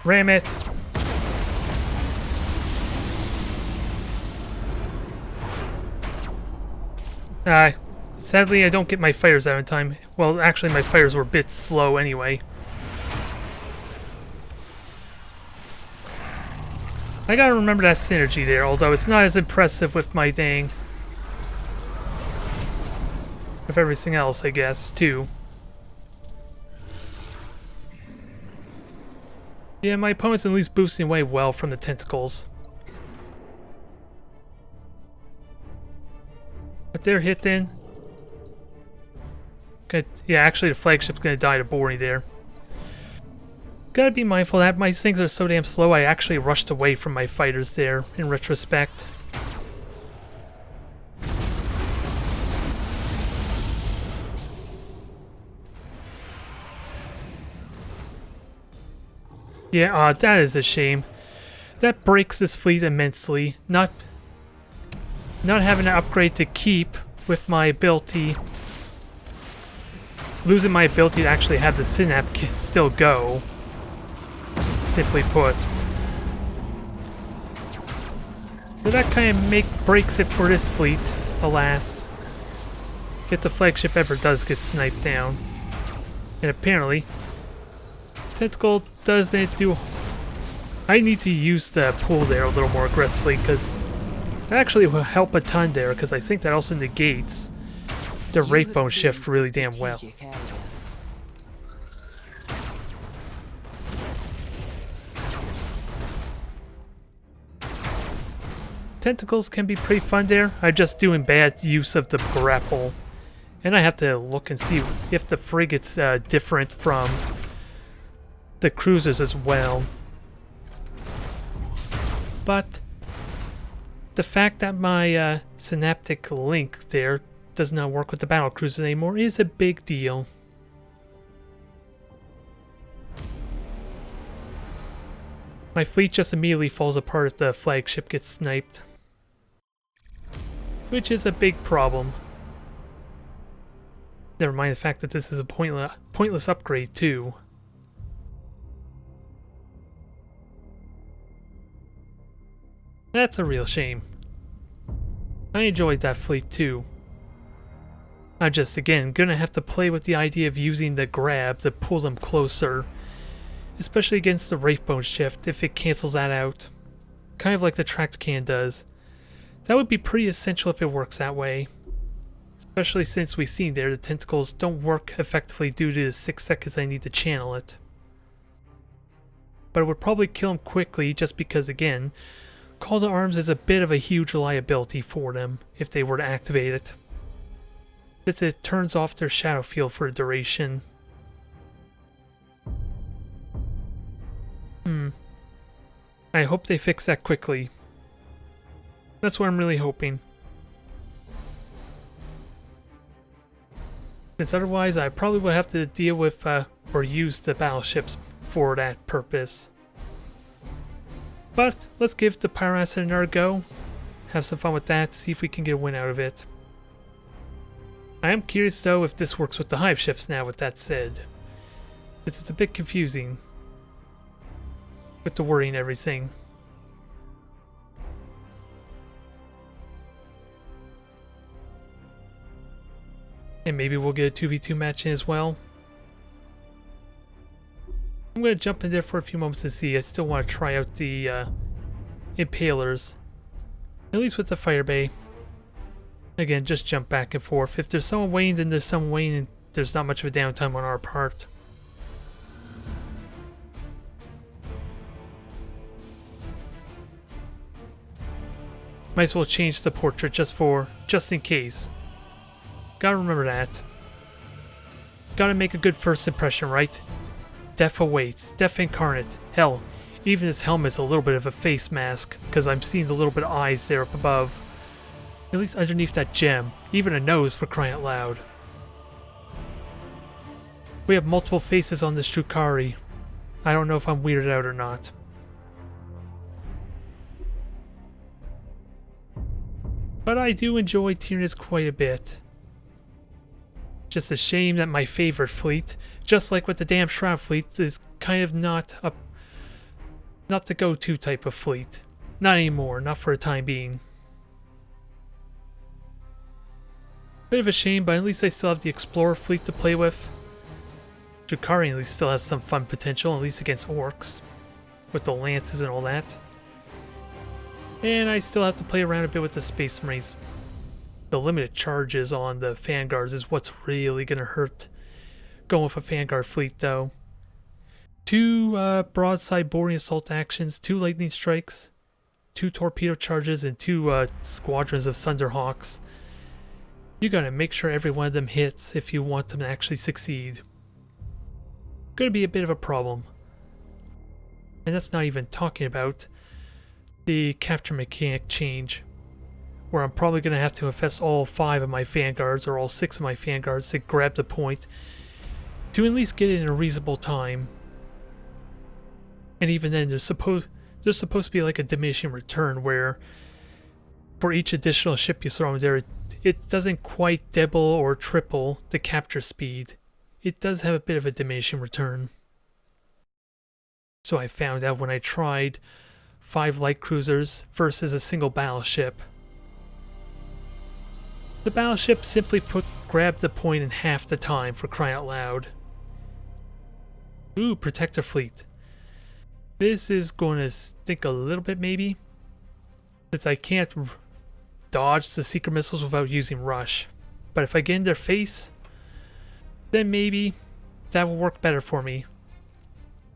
Ram it! Sadly I don't get my fires out in time. Well, actually my fires were a bit slow anyway. I gotta remember that synergy there, although it's not as impressive with my dang... with everything else, I guess, too. Yeah, my opponent's at least boosting away well from the tentacles. But they're hitting. Yeah, actually the flagship's gonna die to boring there. Gotta be mindful that my things are so damn slow, I actually rushed away from my fighters there, in retrospect. Yeah, that is a shame. That breaks this fleet immensely. Not having an upgrade to keep with my ability. Losing my ability to actually have the synap still go. Simply put. So that kind of breaks it for this fleet, alas. If the flagship ever does get sniped down. And apparently, Tentacle doesn't do... I need to use the pool there a little more aggressively, because that actually will help a ton there, because I think that also negates the rate bone shift really damn well. Tentacles can be pretty fun there. I'm just doing bad use of the grapple. And I have to look and see if the frigate's different from the cruisers as well. But The fact that my synaptic link there does not work with the battle cruisers anymore is a big deal. My fleet just immediately falls apart if the flagship gets sniped, which is a big problem. Never mind the fact that this is a pointless upgrade too. That's a real shame. I enjoyed that fleet too. I'm just, again, gonna have to play with the idea of using the grab to pull them closer. Especially against the Wraithbone shift, if it cancels that out. Kind of like the tracked can does. That would be pretty essential if it works that way. Especially since we've seen there the tentacles don't work effectively due to the 6 seconds I need to channel it. But it would probably kill him quickly just because, again, Call to Arms is a bit of a huge liability for them if they were to activate it, since it turns off their shadow field for a duration. I hope they fix that quickly. That's what I'm really hoping. Since otherwise I probably would have to deal with or use the battleships for that purpose. But let's give the Pyro Asset another go. Have some fun with that, see if we can get a win out of it. I am curious though if this works with the Hive ships now, with that said. It's a bit confusing with the wording and everything. And maybe we'll get a 2v2 match in as well. I'm going to jump in there for a few moments to see. I still want to try out the Impalers. At least with the Fire Bay. Again, just jump back and forth. If there's someone waiting, then there's someone waiting, and there's not much of a downtime on our part. Might as well change the portrait just in case. Gotta remember that. Gotta make a good first impression, right? Death awaits. Death incarnate. Hell, even his helmet's a little bit of a face mask, because I'm seeing the little bit of eyes there up above. At least underneath that gem. Even a nose, for crying out loud. We have multiple faces on this Drukhari. I don't know if I'm weirded out or not. But I do enjoy Tyrannus quite a bit. Just a shame that my favorite fleet, just like with the damn Shroud fleet, is kind of not the go-to type of fleet. Not anymore, not for the time being. Bit of a shame, but at least I still have the Explorer fleet to play with. Drukhari at least still has some fun potential, at least against orcs, with the lances and all that. And I still have to play around a bit with the Space Marines. The limited charges on the Vanguards is what's really going to hurt going with a Vanguard fleet, though. 2 broadside boarding assault actions, 2 lightning strikes, 2 torpedo charges, and 2 squadrons of Thunderhawks. You gotta make sure every one of them hits if you want them to actually succeed. Gonna be a bit of a problem. And that's not even talking about the capture mechanic change, where I'm probably going to have to invest all 5 of my Vanguards, or all 6 of my Vanguards, to grab the point, to at least get it in a reasonable time. And even then, there's supposed to be like a diminishing return, where for each additional ship you throw in there, it doesn't quite double or triple the capture speed. It does have a bit of a diminishing return. So I found out when I tried 5 light cruisers versus a single battleship. The battleship simply grabbed the point in half the time, for crying out loud. Ooh, Protector Fleet. This is going to stink a little bit maybe, since I can't dodge the secret missiles without using Rush. But if I get in their face, then maybe that will work better for me,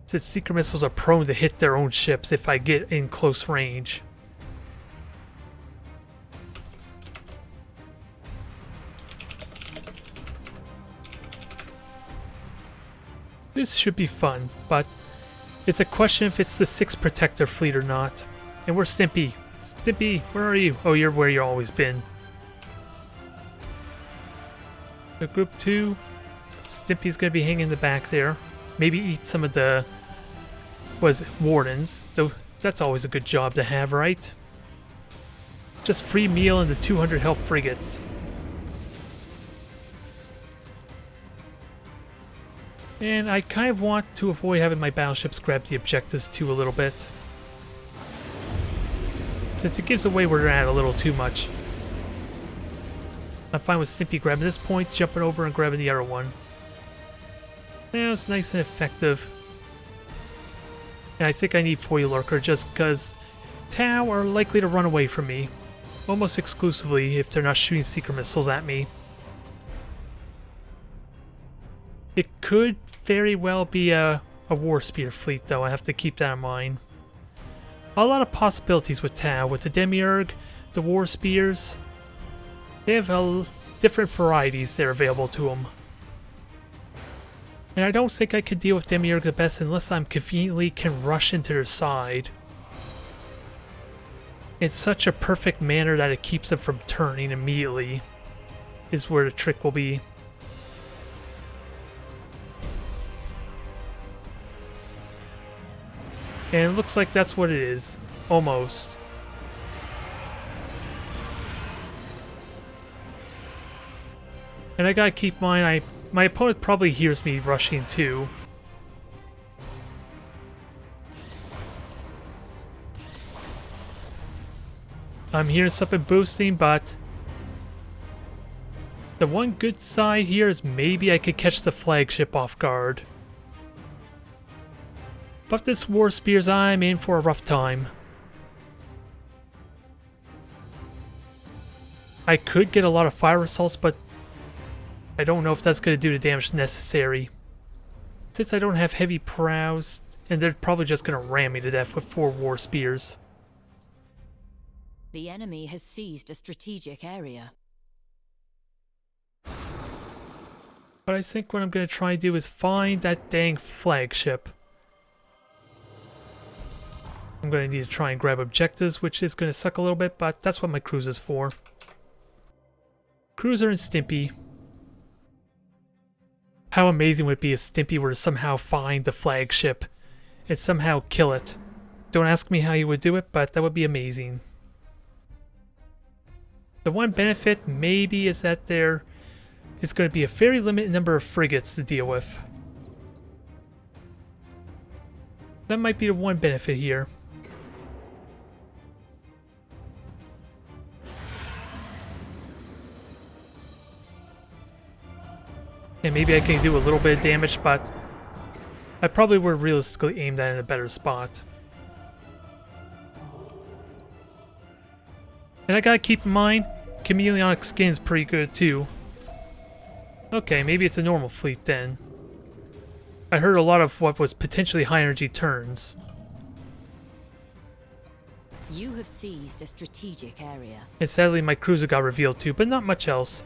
since secret missiles are prone to hit their own ships if I get in close range. This should be fun, but it's a question if it's the 6th Protector fleet or not. And we're simply Stimpy, where are you? Oh, you're where you've always been. So group 2, Stimpy's gonna be hanging in the back there. Maybe eat some of the wardens. So that's always a good job to have, right? Just free meal and the 200 health frigates. And I kind of want to avoid having my battleships grab the objectives too a little bit, since it gives away where they're at a little too much. I'm fine with Stimpy grabbing this point, jumping over and grabbing the other one. Now it's nice and effective. And I think I need Foil Lurker just because Tau are likely to run away from me. Almost exclusively if they're not shooting secret missiles at me. It could very well be a War Spear fleet though, I have to keep that in mind. A lot of possibilities with Tau, with the Demiurge, the War Spears. They have different varieties that are available to them. And I don't think I could deal with Demiurge the best unless I'm conveniently can rush into their side. In such a perfect manner that it keeps them from turning immediately, is where the trick will be. And it looks like that's what it is. Almost. And I gotta keep in mind, my opponent probably hears me rushing too. I'm hearing something boosting, but the one good side here is maybe I could catch the flagship off guard. But this War Spears, I'm in for a rough time. I could get a lot of fire assaults, but I don't know if that's going to do the damage necessary. Since I don't have heavy prows, and they're probably just going to ram me to death with 4 War Spears. The enemy has seized a strategic area. But I think what I'm going to try and do is find that dang flagship. I'm going to need to try and grab objectives, which is going to suck a little bit, but that's what my cruiser's for. Cruiser and Stimpy. How amazing would it be if Stimpy were to somehow find the flagship and somehow kill it? Don't ask me how he would do it, but that would be amazing. The one benefit maybe is that there is going to be a very limited number of frigates to deal with. That might be the one benefit here. And maybe I can do a little bit of damage, but I probably would realistically aim that in a better spot. And I gotta keep in mind, Chameleonic Skin's pretty good too. Okay, maybe it's a normal fleet then. I heard a lot of what was potentially high energy turns. You have seized a strategic area. And sadly my cruiser got revealed too, but not much else.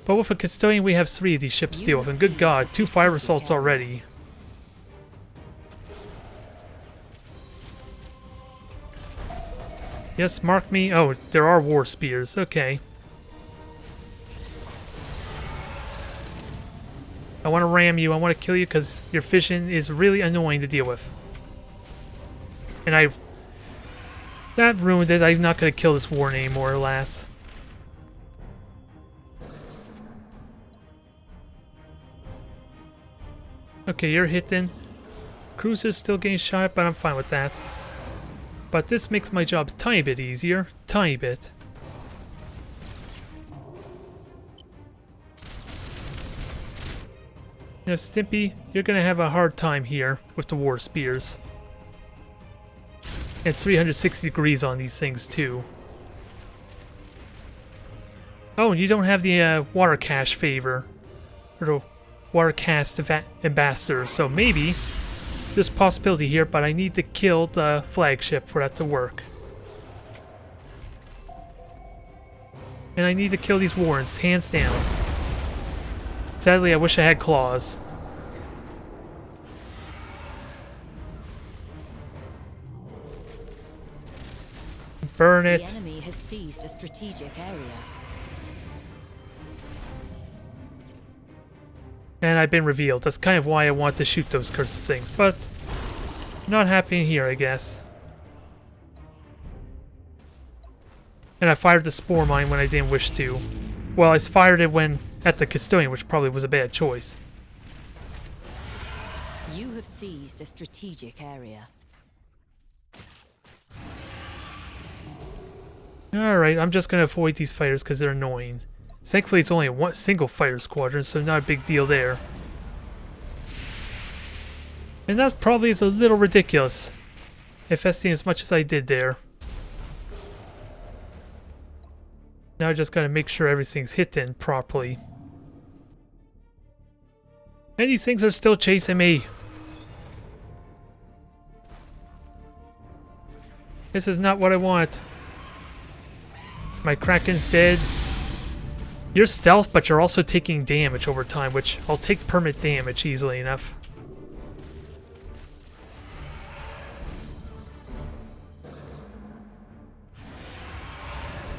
But with a Custodian we have 3 of these ships to deal with, and good god, 2 fire assaults already. Yes, mark me. Oh, there are War Spears, okay. I want to ram you, I want to kill you because your vision is really annoying to deal with. And that ruined it, I'm not going to kill this war anymore, alas. Okay, you're hitting. Cruiser's still getting shot at, but I'm fine with that. But this makes my job a tiny bit easier. Tiny bit. Now, Stimpy, you're gonna have a hard time here with the War Spears. And 360 degrees on these things, too. Oh, and you don't have the water cache favor. Or the water cast ambassador, so maybe there's a possibility here, but I need to kill the flagship for that to work. And I need to kill these warrants, hands down. Sadly, I wish I had claws. Burn The it. enemy has seized a strategic area. And I've been revealed. That's kind of why I want to shoot those cursed things, but not happening here, I guess. And I fired the spore mine when I didn't wish to. Well, I fired it when at the custodian, which probably was a bad choice. You have seized a strategic area. Alright, I'm just gonna avoid these fighters because they're annoying. Thankfully, it's only a single fighter squadron, so not a big deal there. And that probably is a little ridiculous, investing as much as I did there. Now I just gotta make sure everything's hitting properly. And these things are still chasing me. This is not what I want. My Kraken's dead. You're stealth, but you're also taking damage over time, which I'll take permanent damage easily enough.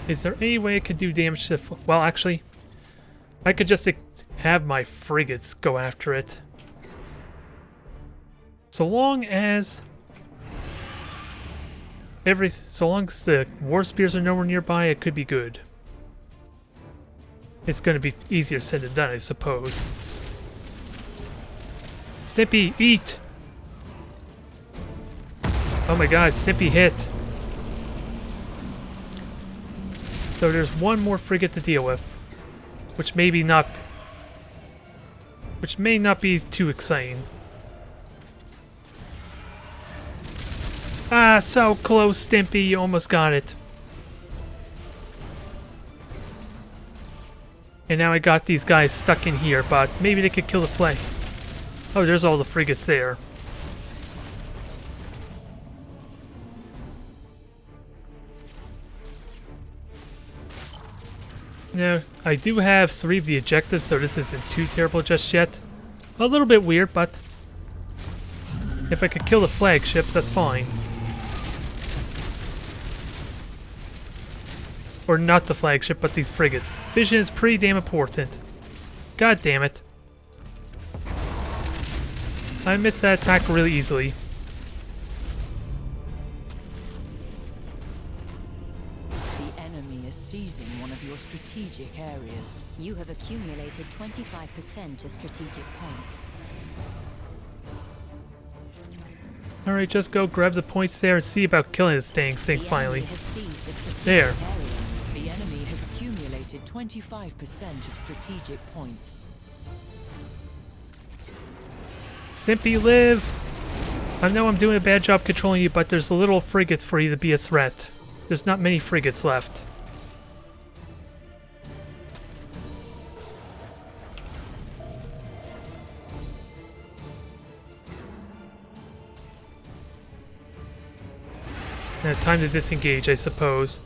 Is there any way I could do damage to... Well, actually, I could just have my frigates go after it. So long as... So long as the war spears are nowhere nearby, it could be good. It's going to be easier said than done, I suppose. Stimpy, eat! Oh my god, Stimpy hit. So there's one more frigate to deal with, which may not be too exciting. Ah, so close, Stimpy, you almost got it. And now I got these guys stuck in here, but maybe they could kill the flag. Oh, there's all the frigates there. Now, I do have 3 of the objectives, so this isn't too terrible just yet. A little bit weird, but if I could kill the flagships, that's fine. Or not the flagship, but these frigates. Vision is pretty damn important. God damn it. I missed that attack really easily. The enemy is seizing one of your strategic areas. You have accumulated 25% of strategic points. Alright, just go grab the points there and see about killing this dang thing finally. There. The enemy has accumulated 25% of strategic points. Simpy live! I know I'm doing a bad job controlling you, but there's little frigates for you to be a threat. There's not many frigates left. Now time to disengage, I suppose.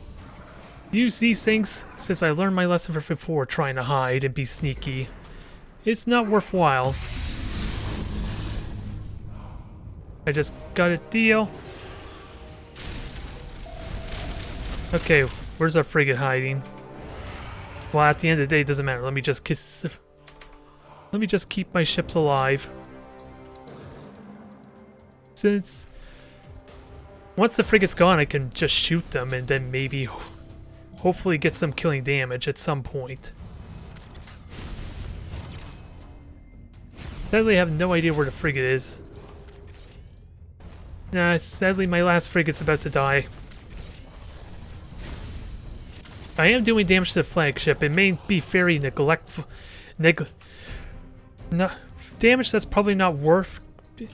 Use these things since I learned my lesson from before trying to hide and be sneaky. It's not worthwhile. I just got a deal. Okay, where's our frigate hiding? Well, at the end of the day, it doesn't matter. Let me just keep my ships alive. Since once the frigate's gone, I can just shoot them and then maybe hopefully get some killing damage at some point. Sadly, I have no idea where the frigate is. Nah, sadly my last frigate's about to die. I am doing damage to the flagship. It may be very neglectful. Damage that's probably not worth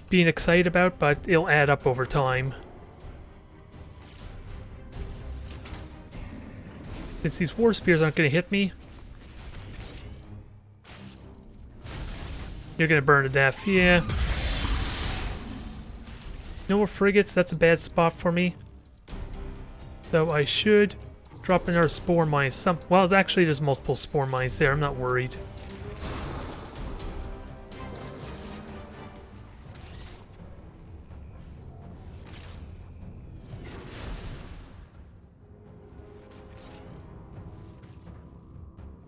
being excited about, but it'll add up over time. Since these war spears aren't going to hit me. You're going to burn to death. Yeah. No more frigates. That's a bad spot for me. So I should drop another spore mine. Well, actually there's multiple spore mines there. I'm not worried.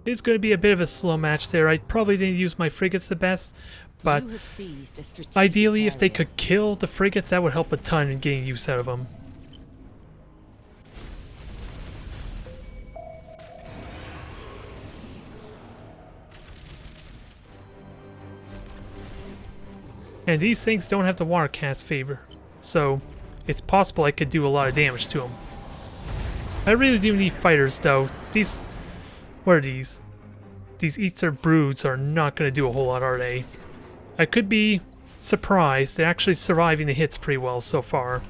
It's going to be a bit of a slow match there. I probably didn't use my frigates the best, but You have seized a strategic ideally if they area. could kill the frigates, that would help a ton in getting use out of them. And these things don't have the water cast favor, so it's possible I could do a lot of damage to them. I really do need fighters though. These... what are these? These Eater broods are not going to do a whole lot, are they? I could be surprised. They're actually surviving the hits pretty well so far.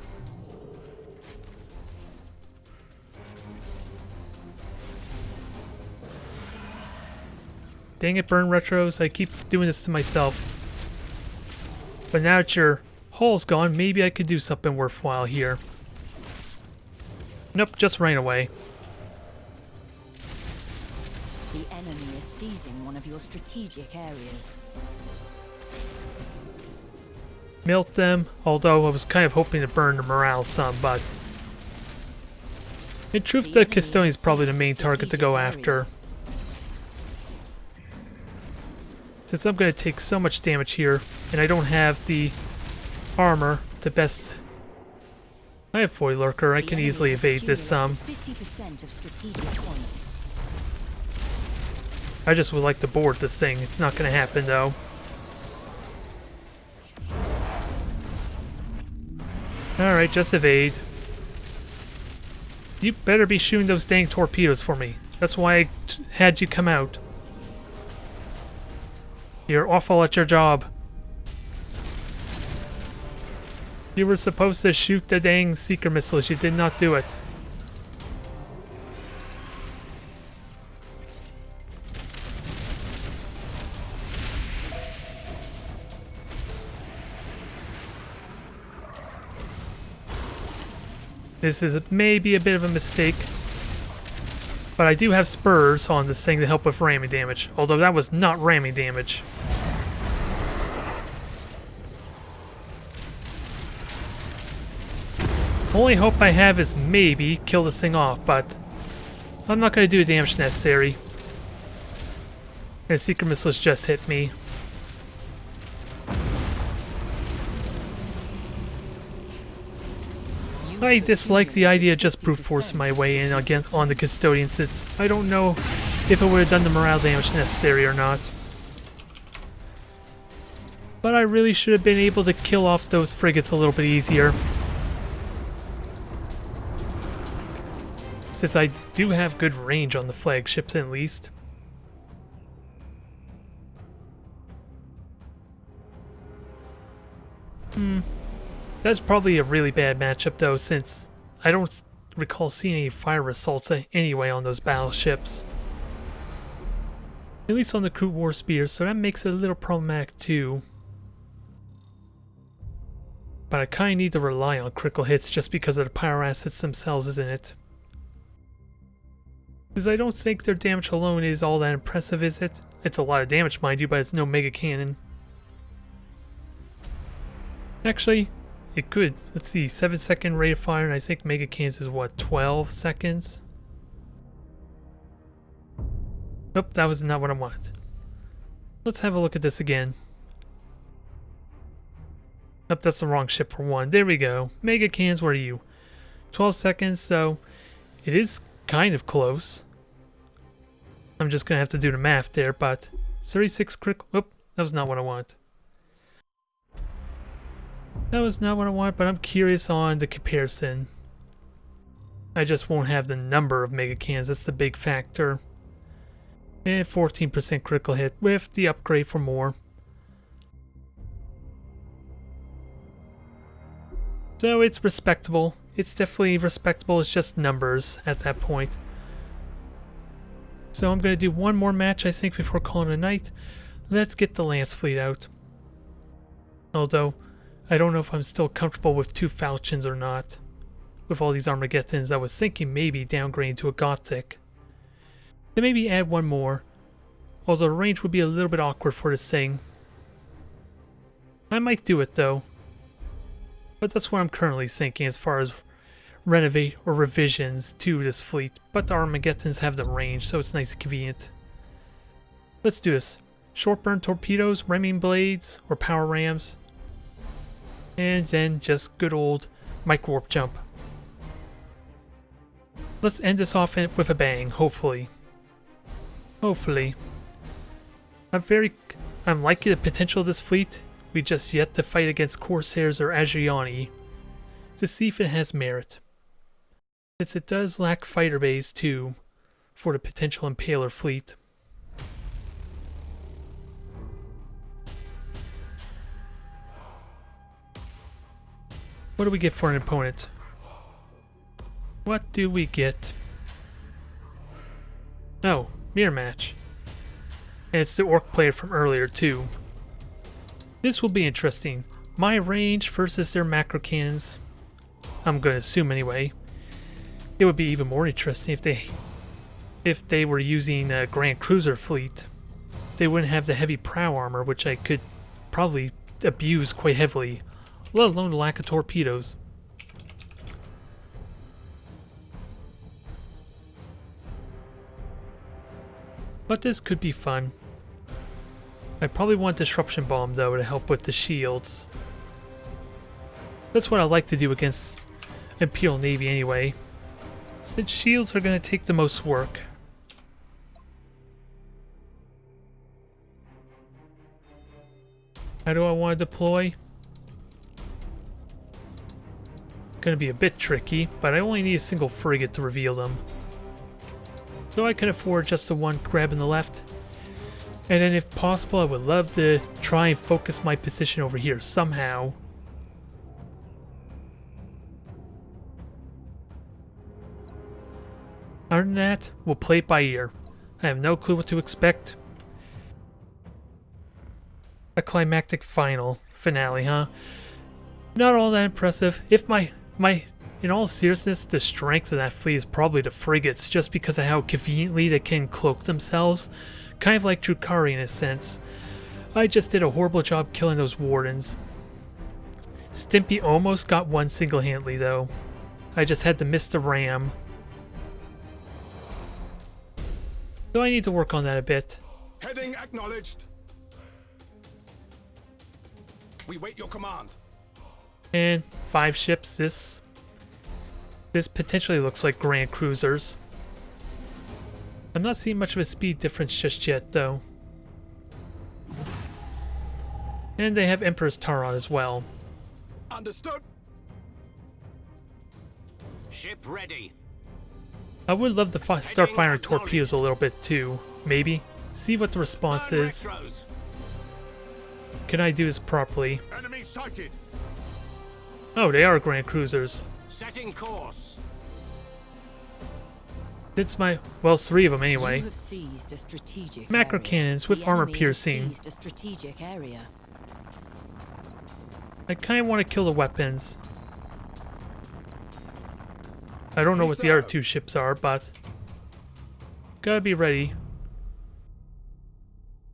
Dang it, burn retros. I keep doing this to myself. But now that your hull's gone, maybe I could do something worthwhile here. Nope, just ran away. The enemy is seizing one of your strategic areas. Melt them, although I was kind of hoping to burn the morale some, but... in truth, the Custodian is probably the main target to go after. Since I'm going to take so much damage here, and I don't have the armor, the best... I have Void Lurker, I can easily evade this some. 50% of strategic points. I just would like to board this thing, it's not going to happen though. Alright, just evade. You better be shooting those dang torpedoes for me. That's why I had you come out. You're awful at your job. You were supposed to shoot the dang seeker missiles. You did not do it. This is maybe a bit of a mistake. But I do have spurs on this thing to help with ramming damage. Although that was not ramming damage. Only hope I have is maybe kill this thing off, but I'm not going to do the damage necessary. And Seeker Missiles just hit me. I dislike the idea of just brute forcing my way in again on the Custodian, since I don't know if it would have done the morale damage necessary or not. But I really should have been able to kill off those frigates a little bit easier. Since I do have good range on the flagships at least. That's probably a really bad matchup though, since I don't recall seeing any fire assaults anyway on those battleships. At least on the Crew War Spears, so that makes it a little problematic too. But I kinda need to rely on critical hits just because of the power assets themselves, isn't it? Because I don't think their damage alone is all that impressive, is it? It's a lot of damage, mind you, but it's no mega cannon. Actually, it could. Let's see, 7-second rate of fire, and I think mega cannons is what, 12 seconds? Nope, that was not what I wanted. Let's have a look at this again. Nope, that's the wrong ship for one. There we go. Mega cannons, where are you? 12 seconds, so it is kind of close. I'm just gonna have to do the math there, but 36 critical. Oop, that was not what I want. That was not what I want, but I'm curious on the comparison. I just won't have the number of mega cannons, that's the big factor. And 14% critical hit with the upgrade for more. So it's respectable. It's definitely respectable, it's just numbers at that point. So I'm going to do one more match, I think, before calling it a night. Let's get the Lance Fleet out. Although, I don't know if I'm still comfortable with 2 Falchions or not. With all these Armageddons, I was thinking maybe downgrading to a Gothic. Then maybe add one more. Although the range would be a little bit awkward for this thing. I might do it though. But that's what I'm currently thinking as far as renovate or revisions to this fleet. But the Armageddons have the range, so it's nice and convenient. Let's do this. Short burn torpedoes, ramming blades, or power rams. And then just good old micro warp jump. Let's end this off with a bang, hopefully. Hopefully. I'm liking the potential of this fleet. We just yet to fight against Corsairs or Adriani to see if it has merit. Since it does lack fighter bays too, for the potential Impaler fleet. What do we get for an opponent? What do we get? Oh, mirror match. And it's the orc player from earlier too. This will be interesting. My range versus their macro cannons. I'm going to assume anyway. It would be even more interesting if they were using a Grand Cruiser fleet. They wouldn't have the heavy prow armor, which I could probably abuse quite heavily, let alone the lack of torpedoes. But this could be fun. I probably want Disruption Bomb though to help with the shields. That's what I like to do against Imperial Navy anyway. Since shields are going to take the most work. How do I want to deploy? Going to be a bit tricky, but I only need a single frigate to reveal them. So I can afford just the one grab in the left. And then if possible, I would love to try and focus my position over here somehow. Other than that, we'll play it by ear. I have no clue what to expect. A climactic finale, huh? Not all that impressive. If in all seriousness, the strength of that fleet is probably the frigates, just because of how conveniently they can cloak themselves. Kind of like Drukhari in a sense. I just did a horrible job killing those wardens. Stimpy almost got one single-handedly though. I just had to miss the ram. So I need to work on that a bit. Heading acknowledged. We wait your command. And 5 ships. This potentially looks like Grand Cruisers. I'm not seeing much of a speed difference just yet, though. And they have Emperor's Taron as well. Understood. Ship ready. I would love to start firing torpedoes a little bit too. Maybe. See what the response is. Can I do this properly? Enemy sighted. Oh, they are Grand Cruisers. Setting course. It's well, 3 of them anyway. You have seized a strategic Macro area. cannons with The armor enemy has piercing. seized a strategic area. I kind of want to kill the weapons. I don't know what the other 2 ships are, but gotta be ready.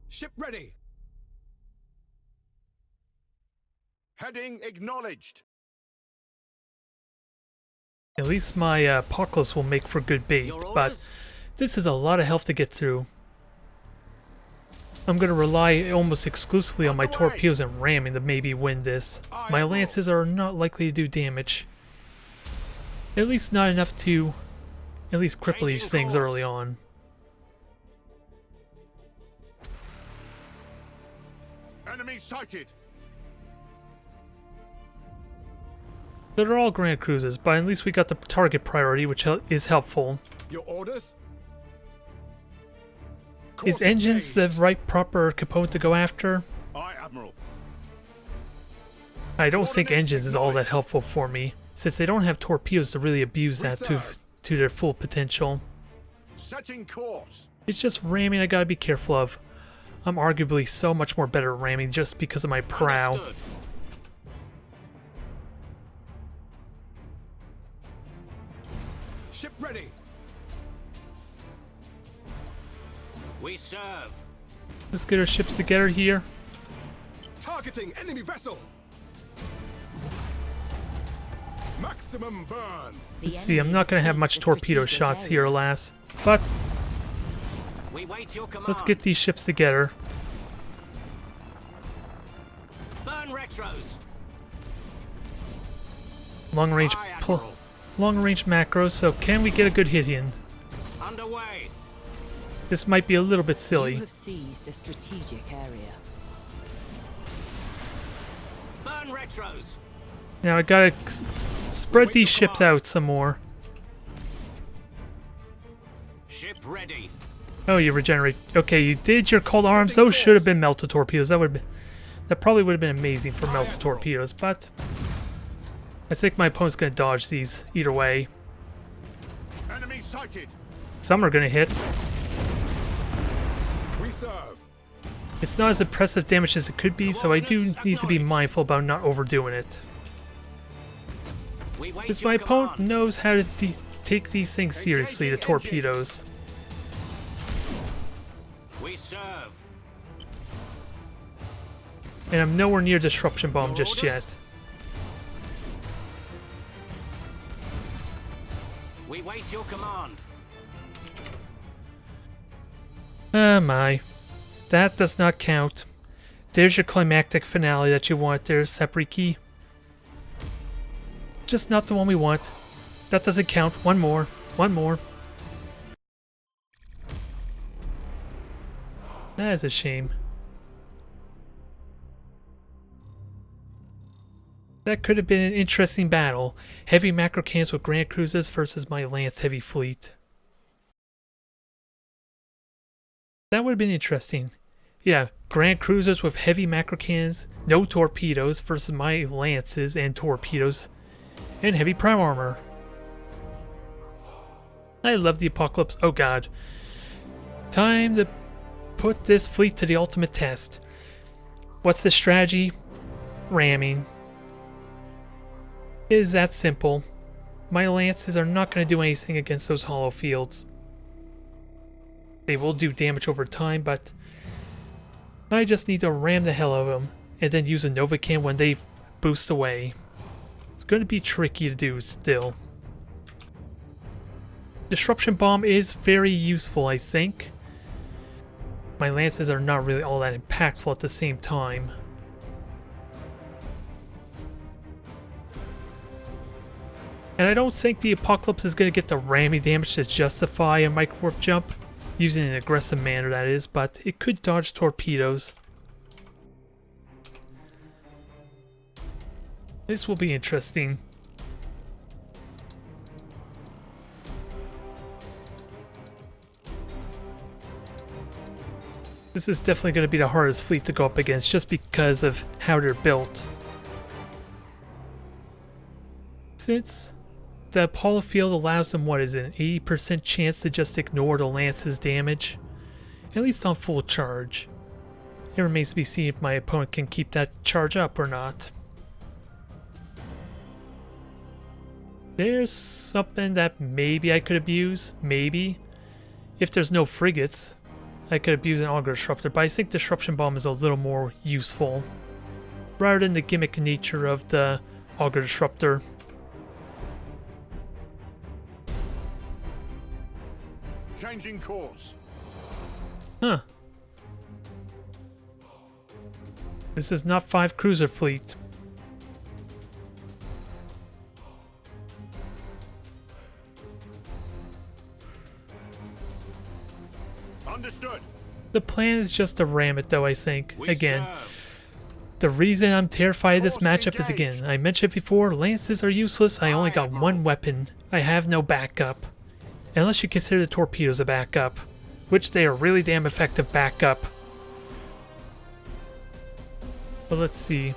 Ship ready. Heading acknowledged. At least my Apocalypse will make for good bait, but this is a lot of health to get through. I'm going to rely almost exclusively on my torpedoes and ramming to maybe win this. My lances are not likely to do damage. At least not enough to at least cripple these things early on. Enemy sighted. They're all Grand Cruisers, but at least we got the target priority, which is helpful. Your orders? Is engines the right proper component to go after? Aye, Admiral. I don't think engines is all that helpful for me, since they don't have torpedoes to really abuse that to their full potential. Setting course. It's just ramming I gotta be careful of. I'm arguably so much more better at ramming just because of my prow. Understood. Ship ready. We serve. Let's get our ships together here. Targeting enemy vessel. Maximum burn. The Let's see, I'm enemy not gonna has have seized much a torpedo strategic shots here, area. alas. But We wait your command. Let's get these ships together. Burn retros. Long range, Aye, Admiral. long range macros. So can we get a good hit in? Underway. This might be a little bit You silly. have seized a strategic area. Burn retros. Now I gotta spread these ships out some more. Ship ready. Oh, you regenerate. Okay, you did your cold arms. Those should have been melted torpedoes. That probably would have been amazing for melted torpedoes, but I think my opponent's gonna dodge these either way. Enemy sighted. Some are gonna hit. We serve. It's not as impressive damage as it could be, so I do need to be mindful about not overdoing it. We wait Because your my opponent command. knows how to take these things seriously, the Engaging torpedoes. We serve. And I'm nowhere near disruption bomb Your just orders? yet. We wait your command. Ah, my. That does not count. There's your climactic finale that you want there, Sapriki. Just not the one we want. That doesn't count. One more. One more. That is a shame. That could have been an interesting battle. Heavy macro cannons with Grand Cruisers versus my Lance Heavy fleet. That would have been interesting. Yeah, Grand Cruisers with heavy macro cannons, no torpedoes versus my Lances and torpedoes, and heavy prime armor. I love the Apocalypse. Oh god. Time to put this fleet to the ultimate test. What's the strategy? Ramming. It is that simple. My Lances are not going to do anything against those hollow fields. They will do damage over time, but I just need to ram the hell out of them and then use a Nova Can when they boost away. It's going to be tricky to do still. Disruption Bomb is very useful, I think. My Lances are not really all that impactful at the same time. And I don't think the Apocalypse is going to get the ramming damage to justify a micro-warp jump. Using an aggressive manner, that is, but it could dodge torpedoes. This will be interesting. This is definitely going to be the hardest fleet to go up against just because of how they're built. Since the Apollo field allows them, what is it, an 80% chance to just ignore the Lance's damage? At least on full charge. It remains to be seen if my opponent can keep that charge up or not. There's something that maybe I could abuse, maybe. If there's no frigates, I could abuse an Auger Disruptor, but I think Disruption Bomb is a little more useful. Rather than the gimmick nature of the Auger Disruptor. Changing course. Huh. This is not 5 cruiser fleet. Understood. The plan is just to ram it though, I think. We Again, serve. the reason I'm terrified of this Course matchup is, engaged. again, I mentioned before, Lances are useless. I only Aye, got Admiral. one weapon. I have no backup. Unless you consider the torpedoes a backup. Which they are really damn effective backup. But let's see.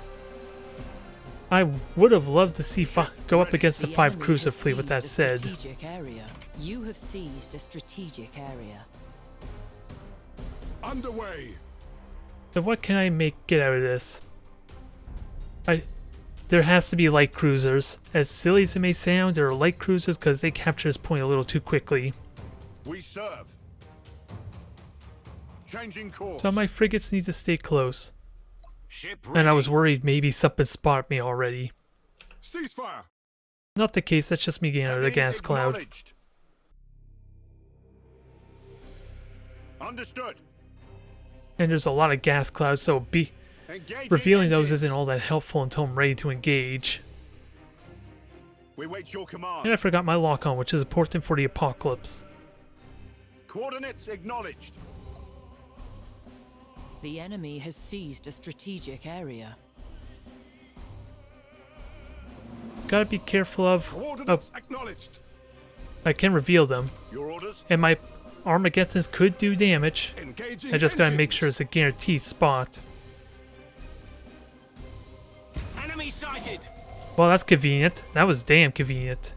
I would have loved to see go up against the 5 enemy cruiser has fleet with that seized a said. strategic area. You have seized a strategic area. Underway. So what can I get out of this? There has to be light cruisers. As silly as it may sound, there are light cruisers because they capture this point a little too quickly. We serve. Changing course. So my frigates need to stay close. Ship ready. And I was worried maybe something spotted me already. Ceasefire. Not the case, that's just me getting out of the Heading gas cloud. acknowledged. Understood. And there's a lot of gas clouds, so Engaging revealing those engines. isn't all that helpful until I'm ready to engage. We wait your command. And I forgot my lock-on, which is important for the apocalypse. Coordinates acknowledged. The enemy has seized a strategic area. Gotta be careful of... Oh, Coordinates acknowledged. I can reveal them. Your orders. And my Armageddons could do damage. Engaging I just gotta make sure engines. it's a guaranteed spot. Enemy sighted. Well, that's convenient. That was damn convenient.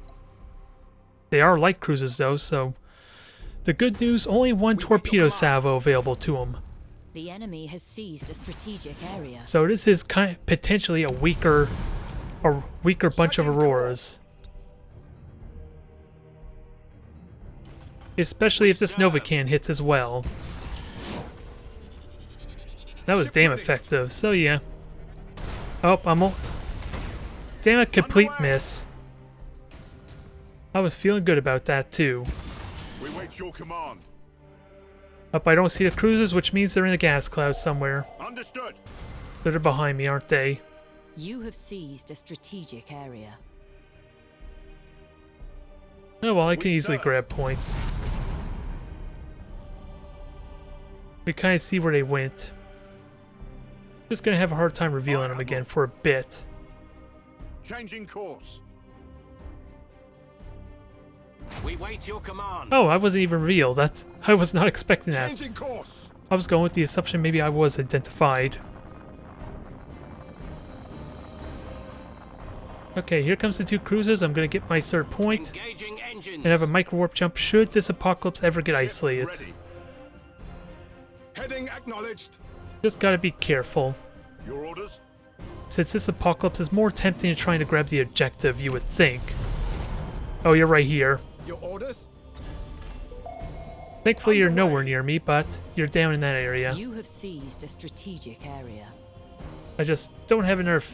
They are light cruisers, though, so... The good news, only one torpedo salvo available to them. The enemy has seized a strategic area. So this is potentially a weaker bunch of Auroras. Especially if this Novacan hits as well. That was damn effective, so yeah. Oh, damn it, complete miss. I was feeling good about that too. We wait your command. Up, I don't see the cruisers, which means they're in a gas cloud somewhere. Understood. They're behind me, aren't they? You have seized a strategic area. Oh well, I can We easily serve. grab points. We kind of see where they went. Just gonna have a hard time revealing them again for a bit. Changing course. We wait your command. Oh, I wasn't even revealed. I was not expecting that. Changing course. I was going with the assumption maybe I was identified. Okay, here comes the two cruisers. I'm gonna get my third point Engaging engines. and have a micro warp jump should this apocalypse ever get Ship isolated. ready. Heading acknowledged. Just gotta be careful. Your orders. Since this apocalypse is more tempting than trying to grab the objective, you would think. Oh, you're right here. Your orders. Thankfully, you're nowhere near me, but you're down in that area. You have seized a strategic area. I just don't have enough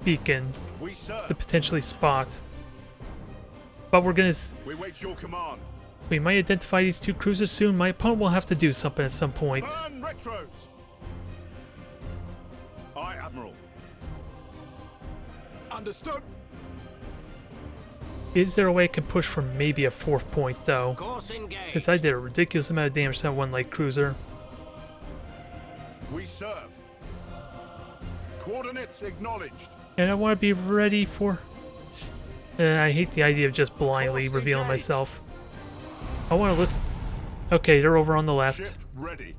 beacon We serve. to potentially spot. But we're gonna... We wait your command. We might identify these two cruisers soon. My opponent will have to do something at some point. Burn retros. Aye, Admiral. Understood. Is there a way I can push for maybe a fourth point, though? Course engaged. Since I did a ridiculous amount of damage to that one light cruiser. We serve. Coordinates acknowledged. And I want to be ready for... I hate the idea of just blindly Course revealing engaged. myself. I want to listen... Okay, they're over on the left. Ship ready.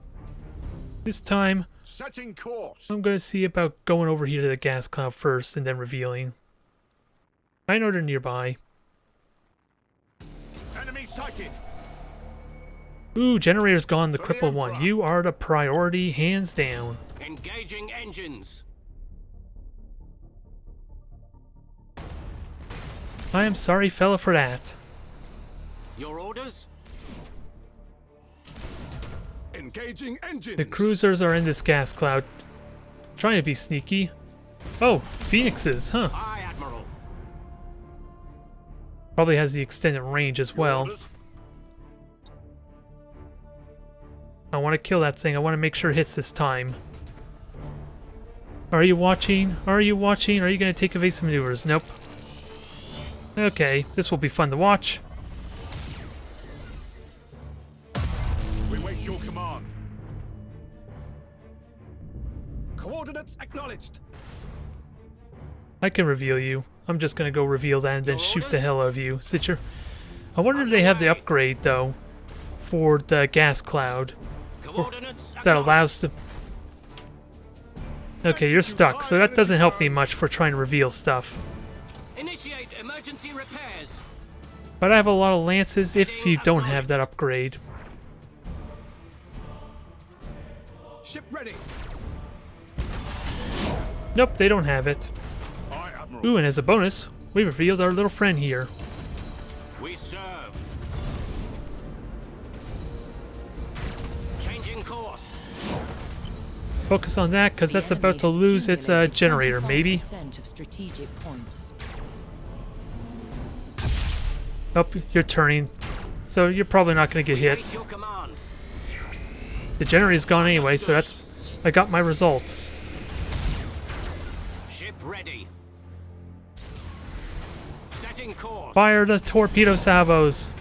This time, Setting course. I'm going to see about going over here to the gas cloud first and then revealing. I know they're nearby. Enemy sighted. Ooh, generator's gone, the For the crippled one. Emperor. You are the priority, hands down. Engaging engines. I am sorry, fella, for that. Your orders. Engaging engines. The cruisers are in this gas cloud. Trying to be sneaky. Oh, Phoenixes, huh? Aye, Admiral. Probably has the extended range as Your well. orders. I want to kill that thing. I want to make sure it hits this time. Are you watching? Are you watching? Are you going to take evasive maneuvers? Nope. Okay, this will be fun to watch. We wait your command. Coordinates acknowledged. I can reveal you. I'm just going to go reveal that and then Your shoot the orders? hell out of you. Stitcher. I wonder if they have the upgrade, though, for the gas cloud. Coordinates. That allows the... Okay, you're stuck, so that doesn't help me much for trying to reveal stuff. Initiate emergency repairs. But I have a lot of lances if you don't have that upgrade. Ship ready. Nope, they don't have it. Aye, Admiral. Ooh, and as a bonus, we revealed our little friend here. We serve. Changing course. Focus on that, because The that's about enemy to has lose its accumulated generator, maybe. 25% of strategic points. Oh, you're turning. So you're probably not going to get hit. Wait your command. The generator's gone anyway, so that's... I got my result. Ship ready. Setting course. Fire the torpedo salvos.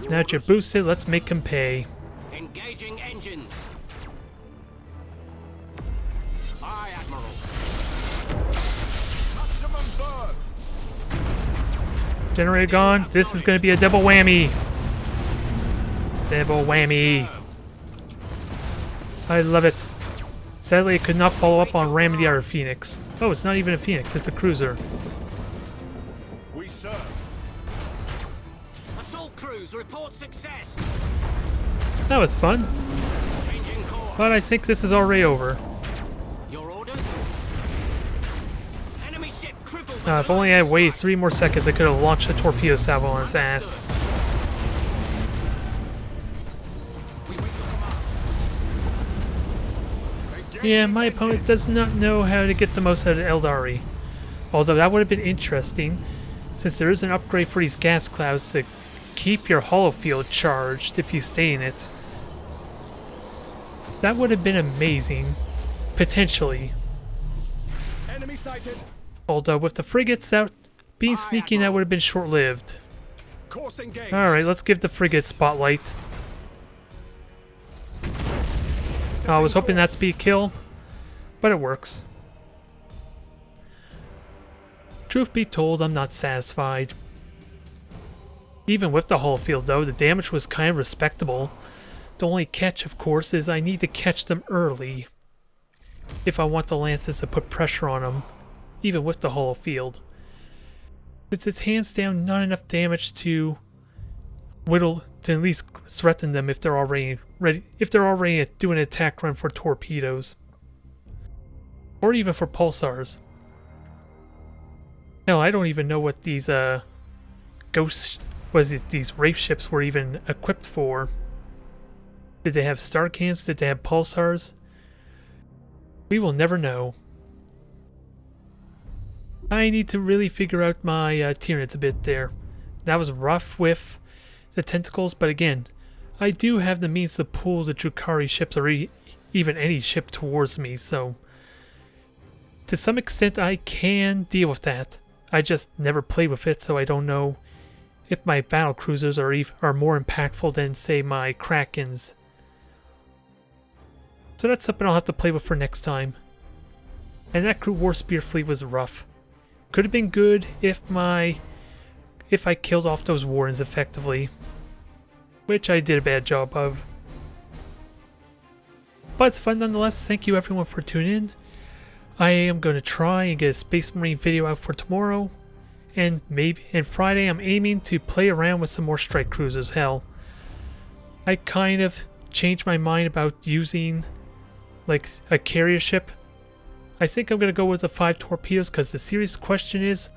Now that you're boosted, let's make him pay. Engaging engines. Aye, Admiral. Maximum burn. Generator gone. This is going to be a double whammy. Double whammy. I love it. Sadly, it could not follow up on ramming the other Phoenix. Oh, it's not even a Phoenix. It's a cruiser. We serve. Assault crews report success. That was fun. Changing course. But I think this is already over. Your orders? Enemy ship crippled. If only I had waited 3 more seconds, I could have launched a torpedo salvo on his ass. Yeah, my opponent does not know how to get the most out of Eldari. Although that would have been interesting, since there is an upgrade for these gas clouds to keep your holofield charged if you stay in it. That would have been amazing. Potentially. Enemy sighted. Although with the frigates out, being sneaky, that would have been short-lived. Course engaged. Alright, let's give the frigate spotlight. I was hoping that to be a kill, but it works. Truth be told, I'm not satisfied. Even with the hull field though, the damage was kind of respectable. The only catch, of course, is I need to catch them early if I want the Lances to put pressure on them, even with the hull field. Since it's hands down not enough damage to at least threaten them if they're already ready, if they're already doing an attack run for torpedoes, or even for pulsars. Hell, I don't even know what these these Wraith ships were even equipped for. Did they have star cannons? Did they have pulsars? We will never know. I need to really figure out my Tyranids a bit there. That was rough with the tentacles, but again, I do have the means to pull the Drukhari ships or even any ship towards me, so to some extent I can deal with that. I just never played with it, so I don't know if my battle cruisers are more impactful than, say, my Krakens. So that's something I'll have to play with for next time. And that Crew War Spear fleet was rough. Could have been good if I killed off those Warrens effectively, which I did a bad job of. But it's fun nonetheless. Thank you everyone for tuning in. I am going to try and get a Space Marine video out for tomorrow, and Friday I'm aiming to play around with some more strike cruisers. Hell, I kind of changed my mind about using like a carrier ship. I think I'm going to go with the 5 torpedoes, because the serious question is,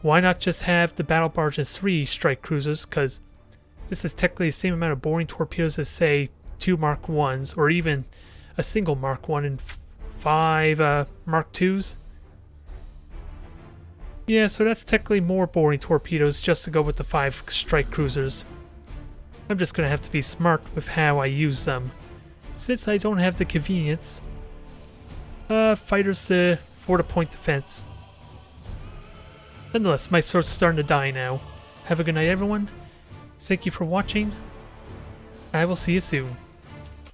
why not just have the battle barge and 3 strike cruisers, because this is technically the same amount of boring torpedoes as, say, 2 Mark 1s, or even a single Mark 1 and 5 Mark 2s. Yeah, so that's technically more boring torpedoes just to go with the 5 strike cruisers. I'm just going to have to be smart with how I use them, since I don't have the convenience fighters for the point defense. Nonetheless, my sword's starting to die now. Have a good night, everyone. Thank you for watching. I will see you soon.